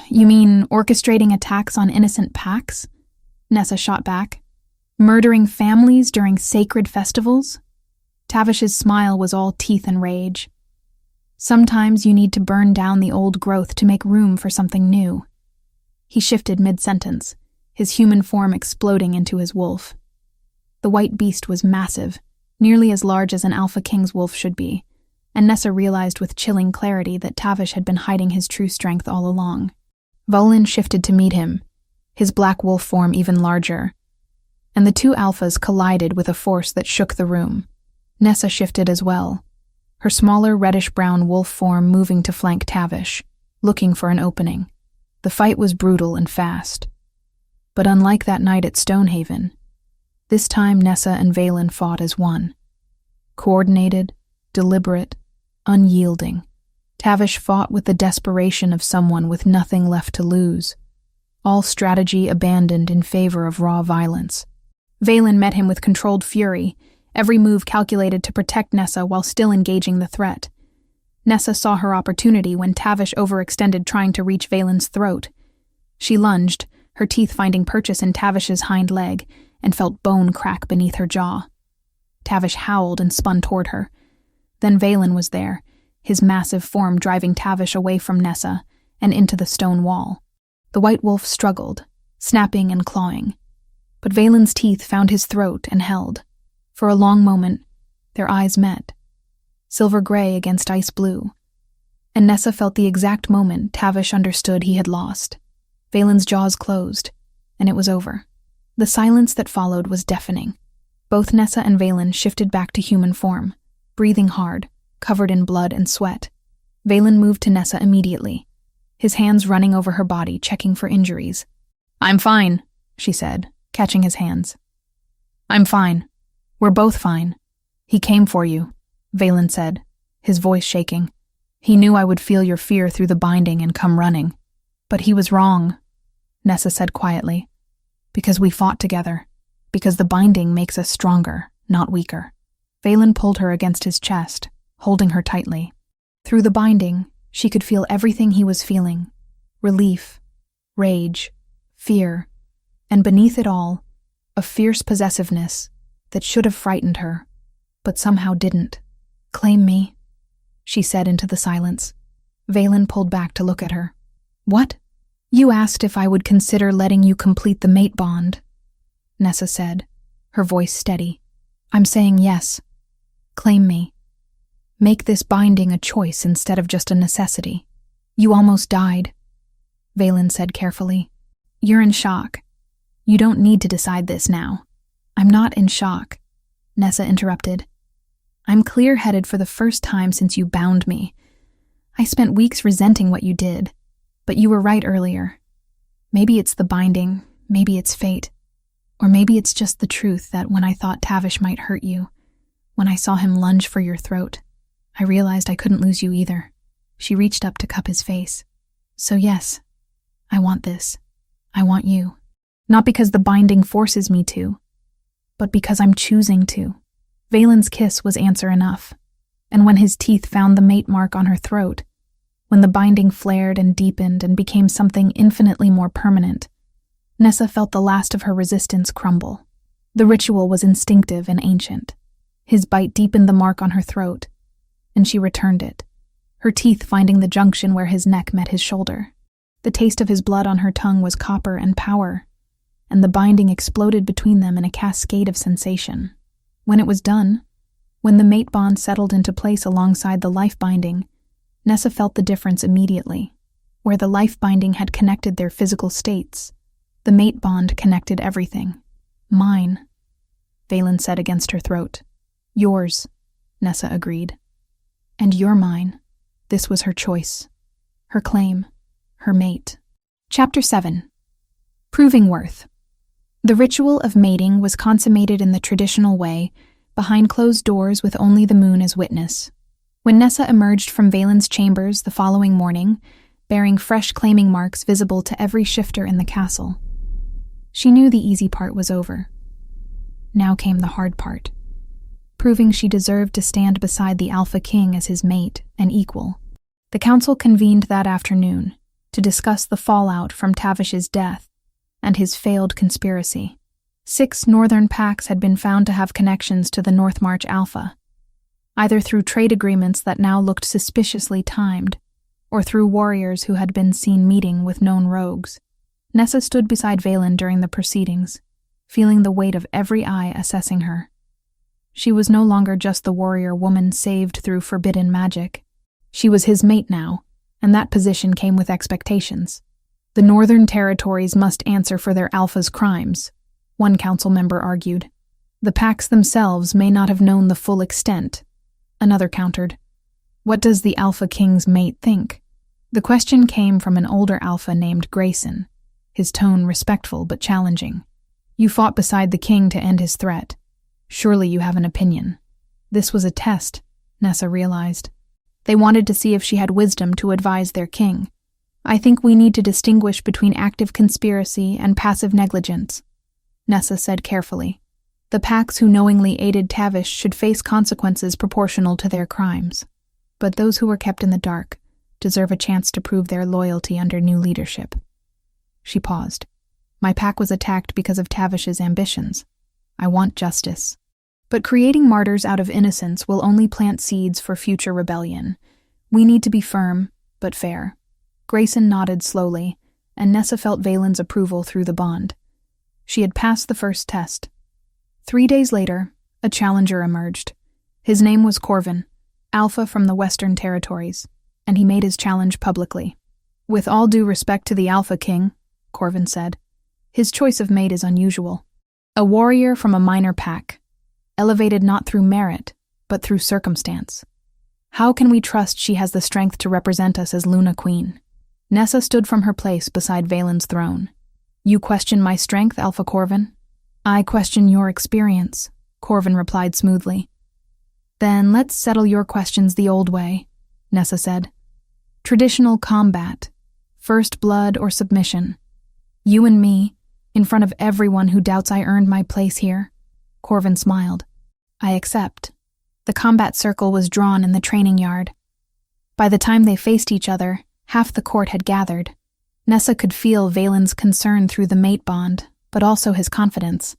You mean orchestrating attacks on innocent packs?" Nessa shot back. "Murdering families during sacred festivals?" Tavish's smile was all teeth and rage. "Sometimes you need to burn down the old growth to make room for something new." He shifted mid-sentence, his human form exploding into his wolf. The white beast was massive, nearly as large as an Alpha King's wolf should be, and Nessa realized with chilling clarity that Tavish had been hiding his true strength all along. Volin shifted to meet him, his black wolf form even larger, and the two alphas collided with a force that shook the room. Nessa shifted as well, her smaller reddish-brown wolf form moving to flank Tavish, looking for an opening. The fight was brutal and fast. But unlike that night at Stonehaven, this time Nessa and Valen fought as one. Coordinated, deliberate, unyielding. Tavish fought with the desperation of someone with nothing left to lose, all strategy abandoned in favor of raw violence. Valen met him with controlled fury, every move calculated to protect Nessa while still engaging the threat. Nessa saw her opportunity when Tavish overextended trying to reach Valen's throat. She lunged, her teeth finding purchase in Tavish's hind leg, and felt bone crack beneath her jaw. Tavish howled and spun toward her. Then Valen was there, his massive form driving Tavish away from Nessa and into the stone wall. The white wolf struggled, snapping and clawing. But Valen's teeth found his throat and held. For a long moment, their eyes met, silver gray against ice blue. And Nessa felt the exact moment Tavish understood he had lost. Valen's jaws closed, and it was over. The silence that followed was deafening. Both Nessa and Valen shifted back to human form, breathing hard, covered in blood and sweat. Valen moved to Nessa immediately, his hands running over her body, checking for injuries. "I'm fine," she said, catching his hands. "I'm fine. We're both fine. He came for you," Valen said, his voice shaking. "He knew I would feel your fear through the binding and come running. But he was wrong," Nessa said quietly. "Because we fought together. Because the binding makes us stronger, not weaker." Valen pulled her against his chest, holding her tightly. Through the binding, she could feel everything he was feeling. Relief, rage, fear, and beneath it all, a fierce possessiveness that should have frightened her, but somehow didn't. "Claim me," she said into the silence. Valen pulled back to look at her. "What?" "You asked if I would consider letting you complete the mate bond," Nessa said, her voice steady. "I'm saying yes. Claim me. Make this binding a choice instead of just a necessity. You almost died," Valen said carefully. "You're in shock. You don't need to decide this now." "I'm not in shock," Nessa interrupted. "I'm clear-headed for the first time since you bound me. I spent weeks resenting what you did, but you were right earlier. Maybe it's the binding, maybe it's fate. Or maybe it's just the truth that when I thought Tavish might hurt you, when I saw him lunge for your throat, I realized I couldn't lose you either. She reached up to cup his face. So yes, I want this. I want you. Not because the binding forces me to, but because I'm choosing to. Valen's kiss was answer enough, and when his teeth found the mate mark on her throat, when the binding flared and deepened and became something infinitely more permanent, Nessa felt the last of her resistance crumble. The ritual was instinctive and ancient. His bite deepened the mark on her throat, and she returned it, her teeth finding the junction where his neck met his shoulder. The taste of his blood on her tongue was copper and power, and the binding exploded between them in a cascade of sensation. When it was done, when the mate bond settled into place alongside the life binding, Nessa felt the difference immediately. Where the life binding had connected their physical states, the mate bond connected everything. Mine, Valen said against her throat. Yours, Nessa agreed. And you're mine. This was her choice. Her claim. Her mate. Chapter 7. Proving worth. The ritual of mating was consummated in the traditional way, behind closed doors with only the moon as witness. When Nessa emerged from Valen's chambers the following morning, bearing fresh claiming marks visible to every shifter in the castle, she knew the easy part was over. Now came the hard part, proving she deserved to stand beside the Alpha King as his mate and equal. The council convened that afternoon to discuss the fallout from Tavish's death and his failed conspiracy. 6 northern packs had been found to have connections to the North March Alpha, either through trade agreements that now looked suspiciously timed, or through warriors who had been seen meeting with known rogues. Nessa stood beside Valen during the proceedings, feeling the weight of every eye assessing her. She was no longer just the warrior woman saved through forbidden magic. She was his mate now, and that position came with expectations. The northern territories must answer for their Alpha's crimes, one council member argued. The packs themselves may not have known the full extent, another countered. What does the Alpha King's mate think? The question came from an older Alpha named Grayson, his tone respectful but challenging. You fought beside the king to end his threat. Surely you have an opinion. This was a test, Nessa realized. They wanted to see if she had wisdom to advise their king. I think we need to distinguish between active conspiracy and passive negligence, Nessa said carefully. The packs who knowingly aided Tavish should face consequences proportional to their crimes. But those who were kept in the dark deserve a chance to prove their loyalty under new leadership. She paused. My pack was attacked because of Tavish's ambitions. I want justice. But creating martyrs out of innocence will only plant seeds for future rebellion. We need to be firm, but fair. Grayson nodded slowly, and Nessa felt Valen's approval through the bond. She had passed the first test. 3 days later, a challenger emerged. His name was Corvin, Alpha from the Western Territories, and he made his challenge publicly. With all due respect to the Alpha King, Corvin said, his choice of mate is unusual. A warrior from a minor pack, elevated not through merit, but through circumstance. How can we trust she has the strength to represent us as Luna Queen? Nessa stood from her place beside Valen's throne. You question my strength, Alpha Corvin? I question your experience, Corvin replied smoothly. Then let's settle your questions the old way, Nessa said. Traditional combat, first blood or submission. You and me, in front of everyone who doubts I earned my place here. Corvin smiled. I accept. The combat circle was drawn in the training yard. By the time they faced each other, half the court had gathered. Nessa could feel Valen's concern through the mate bond, but also his confidence.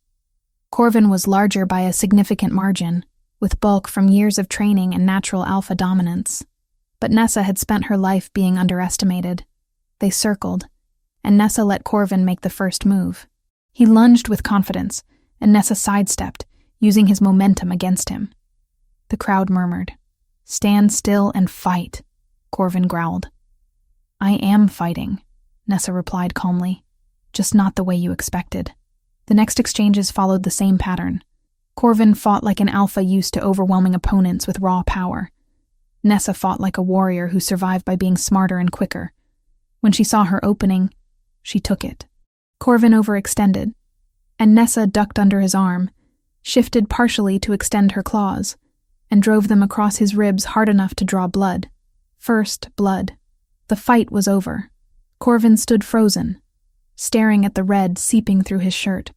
Corvin was larger by a significant margin, with bulk from years of training and natural alpha dominance. But Nessa had spent her life being underestimated. They circled, and Nessa let Corvin make the first move. He lunged with confidence, and Nessa sidestepped, using his momentum against him. The crowd murmured. Stand still and fight, Corvin growled. I am fighting, Nessa replied calmly, just not the way you expected. The next exchanges followed the same pattern. Corvin fought like an alpha used to overwhelming opponents with raw power. Nessa fought like a warrior who survived by being smarter and quicker. When she saw her opening, she took it. Corvin overextended, and Nessa ducked under his arm, shifted partially to extend her claws, and drove them across his ribs hard enough to draw blood. First blood. The fight was over. Corvin stood frozen, staring at the red seeping through his shirt.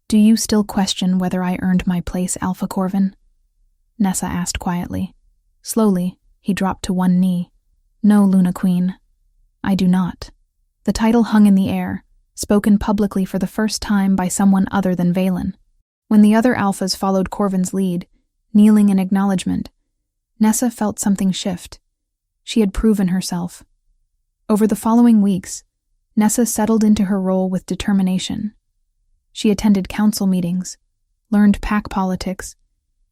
"Do you still question whether I earned my place, Alpha Corvin?" Nessa asked quietly. Slowly, he dropped to one knee. "No, Luna Queen, I do not." The title hung in the air, spoken publicly for the first time by someone other than Valen. When the other alphas followed Corvin's lead, kneeling in acknowledgement, Nessa felt something shift. She had proven herself. Over the following weeks, Nessa settled into her role with determination. She attended council meetings, learned pack politics,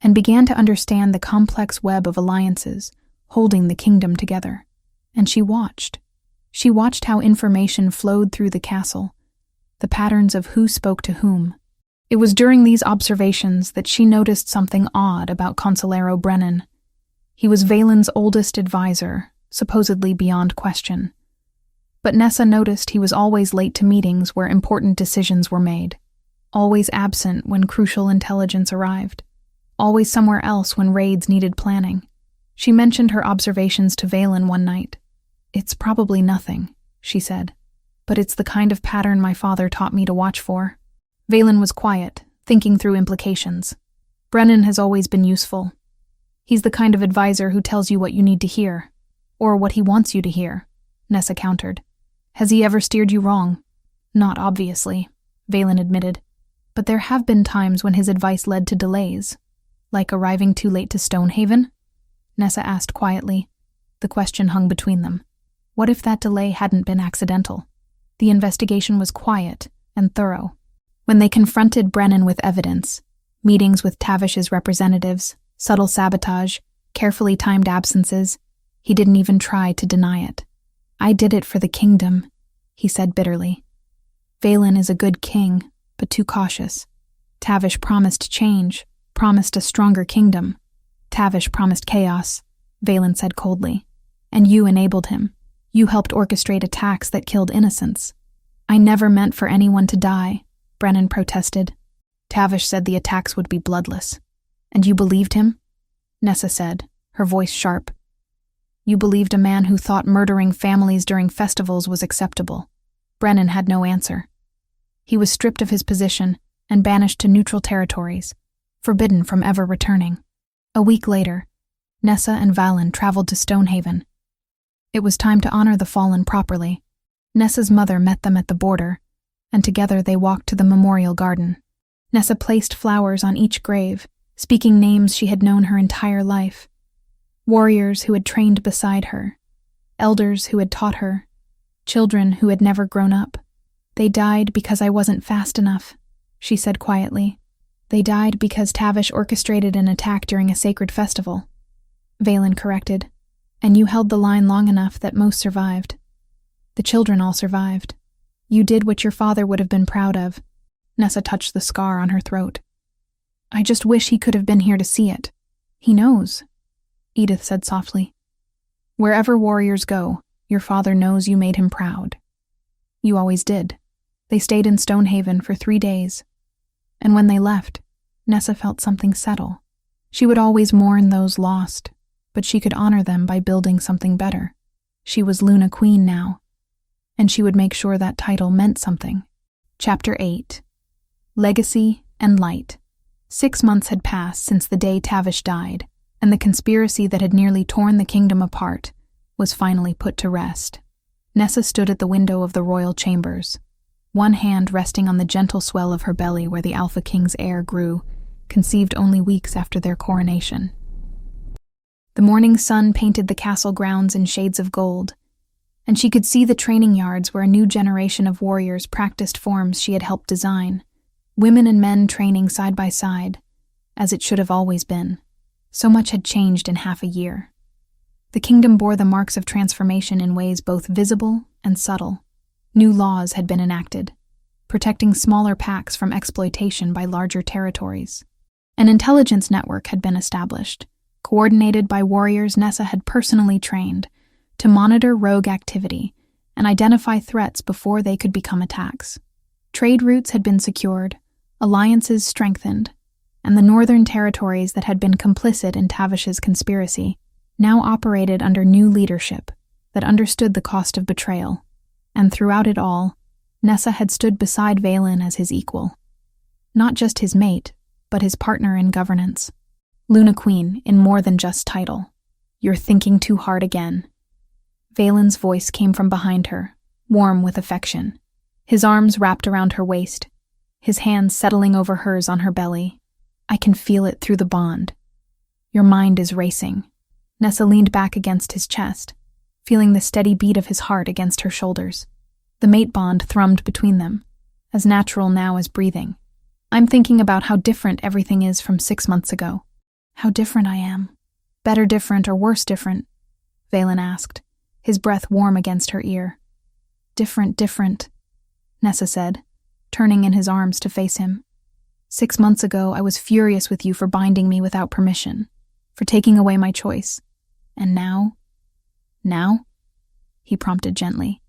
and began to understand the complex web of alliances holding the kingdom together. And she watched. She watched how information flowed through the castle, the patterns of who spoke to whom. It was during these observations that she noticed something odd about Consolero Brennan. He was Valen's oldest advisor, supposedly beyond question. But Nessa noticed he was always late to meetings where important decisions were made, always absent when crucial intelligence arrived, always somewhere else when raids needed planning. She mentioned her observations to Valen one night. "It's probably nothing," she said, "but it's the kind of pattern my father taught me to watch for." Valen was quiet, thinking through implications. "Brennan has always been useful. He's the kind of advisor who tells you what you need to hear, or what he wants you to hear," Nessa countered. "Has he ever steered you wrong?" "Not obviously," Valen admitted, "but there have been times when his advice led to delays." "Like arriving too late to Stonehaven?" Nessa asked quietly. The question hung between them. What if that delay hadn't been accidental? The investigation was quiet and thorough. When they confronted Brennan with evidence, meetings with Tavish's representatives, subtle sabotage, carefully timed absences, he didn't even try to deny it. "I did it for the kingdom," he said bitterly. "Valen is a good king, but too cautious. Tavish promised change, promised a stronger kingdom. Tavish promised chaos," Valen said coldly. "And you enabled him. You helped orchestrate attacks that killed innocents." "I never meant for anyone to die," Brennan protested. "Tavish said the attacks would be bloodless." "And you believed him?" Nessa said, her voice sharp. "You believed a man who thought murdering families during festivals was acceptable." Brennan had no answer. He was stripped of his position and banished to neutral territories, forbidden from ever returning. A week later, Nessa and Valen traveled to Stonehaven. It was time to honor the fallen properly. Nessa's mother met them at the border, and together they walked to the memorial garden. Nessa placed flowers on each grave, speaking names she had known her entire life. Warriors who had trained beside her, elders who had taught her, children who had never grown up. "They died because I wasn't fast enough," she said quietly. "They died because Tavish orchestrated an attack during a sacred festival," Valen corrected. "And you held the line long enough that most survived. The children all survived. You did what your father would have been proud of." Nessa touched the scar on her throat. "I just wish he could have been here to see it." "He knows," Edith said softly. "Wherever warriors go, your father knows you made him proud. You always did." They stayed in Stonehaven for 3 days. And when they left, Nessa felt something settle. She would always mourn those lost, but she could honor them by building something better. She was Luna Queen now, and she would make sure that title meant something. Chapter 8. Legacy and Light. 6 months had passed since the day Tavish died, and the conspiracy that had nearly torn the kingdom apart was finally put to rest. Nessa stood at the window of the royal chambers, one hand resting on the gentle swell of her belly where the Alpha King's heir grew, conceived only weeks after their coronation. The morning sun painted the castle grounds in shades of gold, and she could see the training yards where a new generation of warriors practiced forms she had helped design, women and men training side by side, as it should have always been. So much had changed in half a year. The kingdom bore the marks of transformation in ways both visible and subtle. New laws had been enacted, protecting smaller packs from exploitation by larger territories. An intelligence network had been established, coordinated by warriors Nessa had personally trained, to monitor rogue activity and identify threats before they could become attacks. Trade routes had been secured, Alliances strengthened, and the northern territories that had been complicit in Tavish's conspiracy now operated under new leadership that understood the cost of betrayal, and throughout it all, Nessa had stood beside Valen as his equal. Not just his mate, but his partner in governance. Luna Queen, in more than just title. "You're thinking too hard again." Valen's voice came from behind her, warm with affection. His arms wrapped around her waist, his hands settling over hers on her belly. "I can feel it through the bond. Your mind is racing." Nessa leaned back against his chest, feeling the steady beat of his heart against her shoulders. The mate bond thrummed between them, as natural now as breathing. "I'm thinking about how different everything is from 6 months ago." "How different I am? Better different or worse different?" Valen asked, his breath warm against her ear. Different, Nessa said, turning in his arms to face him. 6 months ago, I was furious with you for binding me without permission, for taking away my choice. And now? Now? He prompted gently.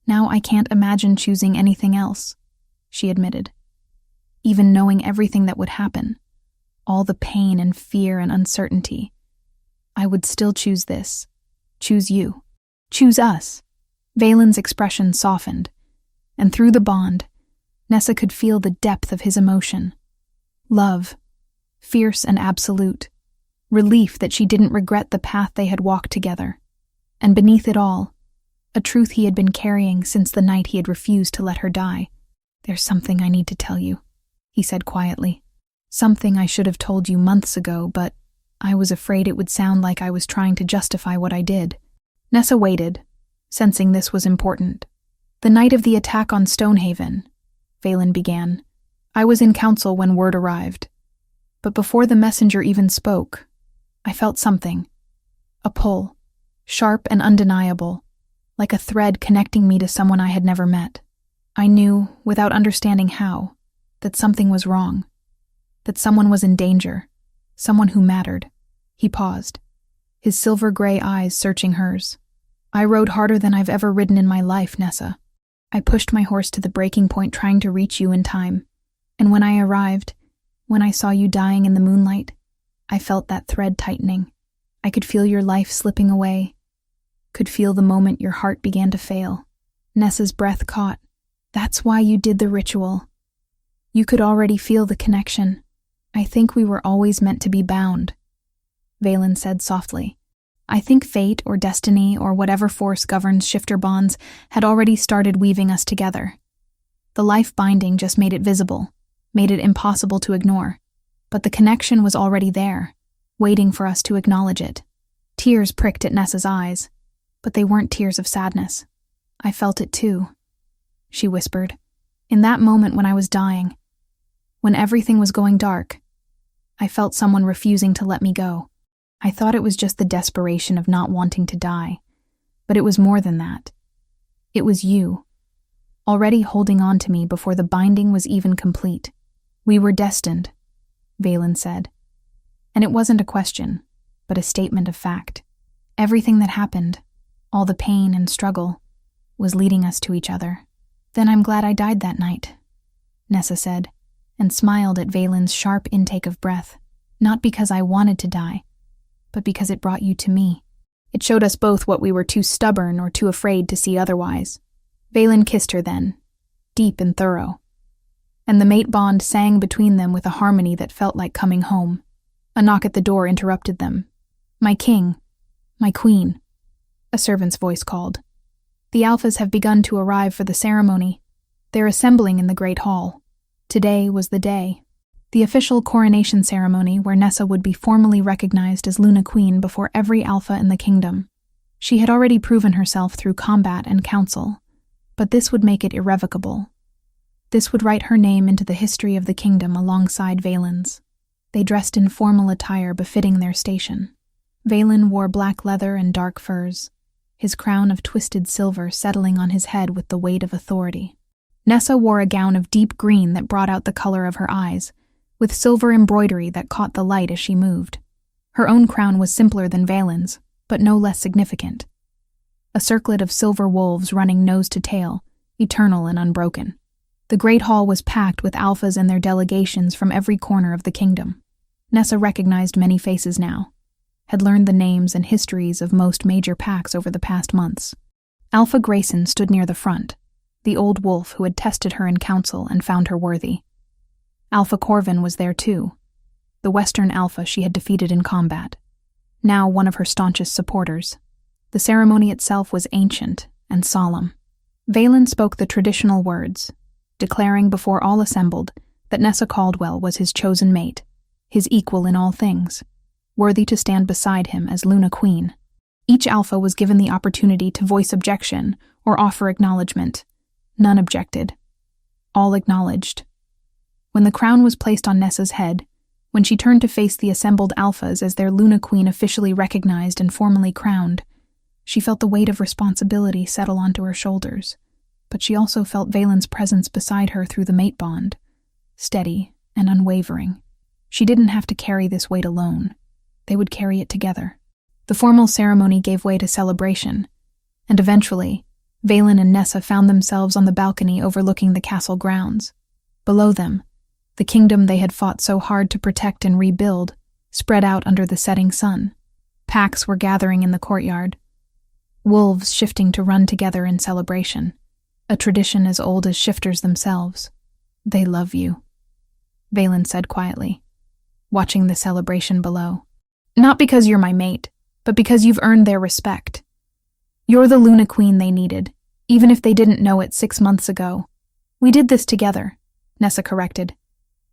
Now I can't imagine choosing anything else, she admitted. Even knowing everything that would happen, all the pain and fear and uncertainty, I would still choose this. Choose you. Choose us. Valen's expression softened, and through the bond, Nessa could feel the depth of his emotion. Love, fierce and absolute. Relief that she didn't regret the path they had walked together. And beneath it all, a truth he had been carrying since the night he had refused to let her die. "There's something I need to tell you," he said quietly. "Something I should have told you months ago, but I was afraid it would sound like I was trying to justify what I did." Nessa waited, sensing this was important. "The night of the attack on Stonehaven," Valen began, "I was in council when word arrived. But before the messenger even spoke, I felt something. A pull, sharp and undeniable, like a thread connecting me to someone I had never met. I knew, without understanding how, that something was wrong, that someone was in danger, someone who mattered." He paused, his silver-gray eyes searching hers. "I rode harder than I've ever ridden in my life, Nessa. I pushed my horse to the breaking point trying to reach you in time, and when I arrived, when I saw you dying in the moonlight, I felt that thread tightening. I could feel your life slipping away, could feel the moment your heart began to fail." Nessa's breath caught. "That's why you did the ritual. You could already feel the connection. I think we were always meant to be bound," Valen said softly. "I think fate or destiny or whatever force governs shifter bonds had already started weaving us together. The life binding just made it visible, made it impossible to ignore. But the connection was already there, waiting for us to acknowledge it." Tears pricked at Nessa's eyes, but they weren't tears of sadness. "I felt it too," she whispered. "In that moment when I was dying, when everything was going dark, I felt someone refusing to let me go. I thought it was just the desperation of not wanting to die, but it was more than that. It was you, already holding on to me before the binding was even complete. We were destined," Valen said. And it wasn't a question, but a statement of fact. Everything that happened, all the pain and struggle, was leading us to each other. "Then I'm glad I died that night," Nessa said, and smiled at Valen's sharp intake of breath. "Not because I wanted to die, but because it brought you to me. It showed us both what we were too stubborn or too afraid to see otherwise." Valen kissed her then, deep and thorough. And the mate bond sang between them with a harmony that felt like coming home. A knock at the door interrupted them. "My king, my queen," a servant's voice called. "The Alphas have begun to arrive for the ceremony. They're assembling in the Great Hall. Today was the day." The official coronation ceremony where Nessa would be formally recognized as Luna Queen before every Alpha in the kingdom. She had already proven herself through combat and council, but this would make it irrevocable. This would write her name into the history of the kingdom alongside Valen's. They dressed in formal attire befitting their station. Valen wore black leather and dark furs, his crown of twisted silver settling on his head with the weight of authority. Nessa wore a gown of deep green that brought out the color of her eyes, with silver embroidery that caught the light as she moved. Her own crown was simpler than Valen's, but no less significant. A circlet of silver wolves running nose to tail, eternal and unbroken. The great hall was packed with alphas and their delegations from every corner of the kingdom. Nessa recognized many faces now, had learned the names and histories of most major packs over the past months. Alpha Grayson stood near the front, the old wolf who had tested her in council and found her worthy. Alpha Corvin was there too, the Western Alpha she had defeated in combat, now one of her staunchest supporters. The ceremony itself was ancient and solemn. Valen spoke the traditional words, declaring before all assembled that Nessa Caldwell was his chosen mate, his equal in all things, worthy to stand beside him as Luna Queen. Each alpha was given the opportunity to voice objection or offer acknowledgement. None objected. All acknowledged. When the crown was placed on Nessa's head, when she turned to face the assembled alphas as their Luna Queen officially recognized and formally crowned, she felt the weight of responsibility settle onto her shoulders, but she also felt Valen's presence beside her through the mate bond, steady and unwavering. She didn't have to carry this weight alone. They would carry it together. The formal ceremony gave way to celebration, and eventually, Valen and Nessa found themselves on the balcony overlooking the castle grounds. Below them, the kingdom they had fought so hard to protect and rebuild spread out under the setting sun. Packs were gathering in the courtyard, wolves shifting to run together in celebration, a tradition as old as shifters themselves. "They love you," Valen said quietly, watching the celebration below. "Not because you're my mate, but because you've earned their respect. You're the Luna Queen they needed, even if they didn't know it 6 months ago. We did this together," Nessa corrected.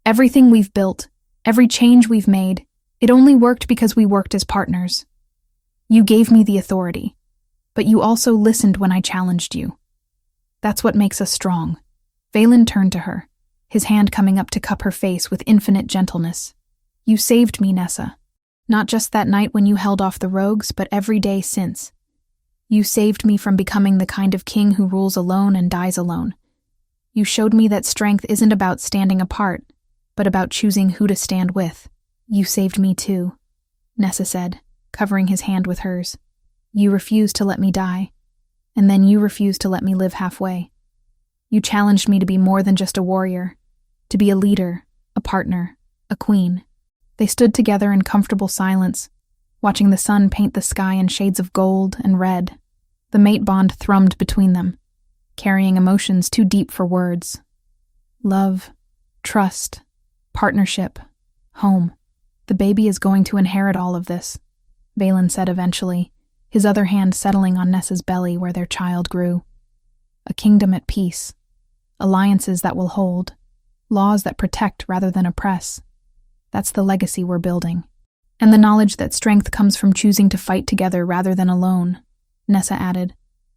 "Everything we've built, every change we've made, it only worked because we worked as partners. You gave me the authority, but you also listened when I challenged you. That's what makes us strong." Valen turned to her, his hand coming up to cup her face with infinite gentleness. "You saved me, Nessa. Not just that night when you held off the rogues, but every day since. You saved me from becoming the kind of king who rules alone and dies alone. You showed me that strength isn't about standing apart, but about choosing who to stand with." "You saved me too," Nessa said, covering his hand with hers. "You refused to let me die, and then you refused to let me live halfway. You challenged me to be more than just a warrior, to be a leader, a partner, a queen." They stood together in comfortable silence, watching the sun paint the sky in shades of gold and red. The mate bond thrummed between them, carrying emotions too deep for words. Love, trust, partnership, home. "The baby is going to inherit all of this," Valen said eventually, his other hand settling on Nessa's belly where their child grew. "A kingdom at peace, alliances that will hold, laws that protect rather than oppress. That's the legacy we're building. And the knowledge that strength comes from choosing to fight together rather than alone," Nessa added.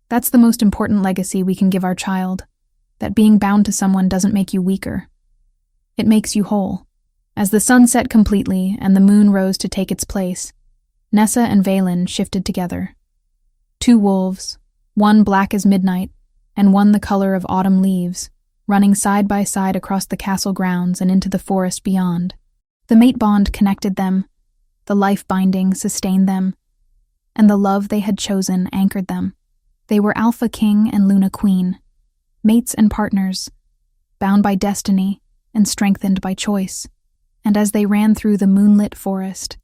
"That's the most important legacy we can give our child, that being bound to someone doesn't make you weaker. It makes you whole." As the sun set completely and the moon rose to take its place, Nessa and Valen shifted together. 2 wolves, one black as midnight and one the color of autumn leaves, running side by side across the castle grounds and into the forest beyond. The mate bond connected them, the life binding sustained them, and the love they had chosen anchored them. They were Alpha King and Luna Queen, mates and partners, bound by destiny and strengthened by choice. And as they ran through the moonlit forest,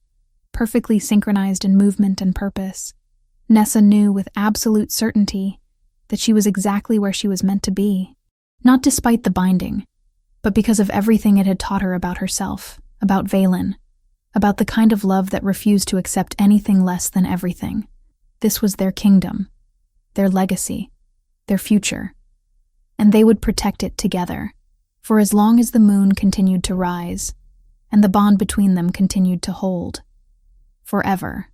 perfectly synchronized in movement and purpose, Nessa knew with absolute certainty that she was exactly where she was meant to be, not despite the binding, but because of everything it had taught her about herself, about Valen, about the kind of love that refused to accept anything less than everything. This was their kingdom, their legacy, their future, and they would protect it together, for as long as the moon continued to rise, and the bond between them continued to hold. Forever.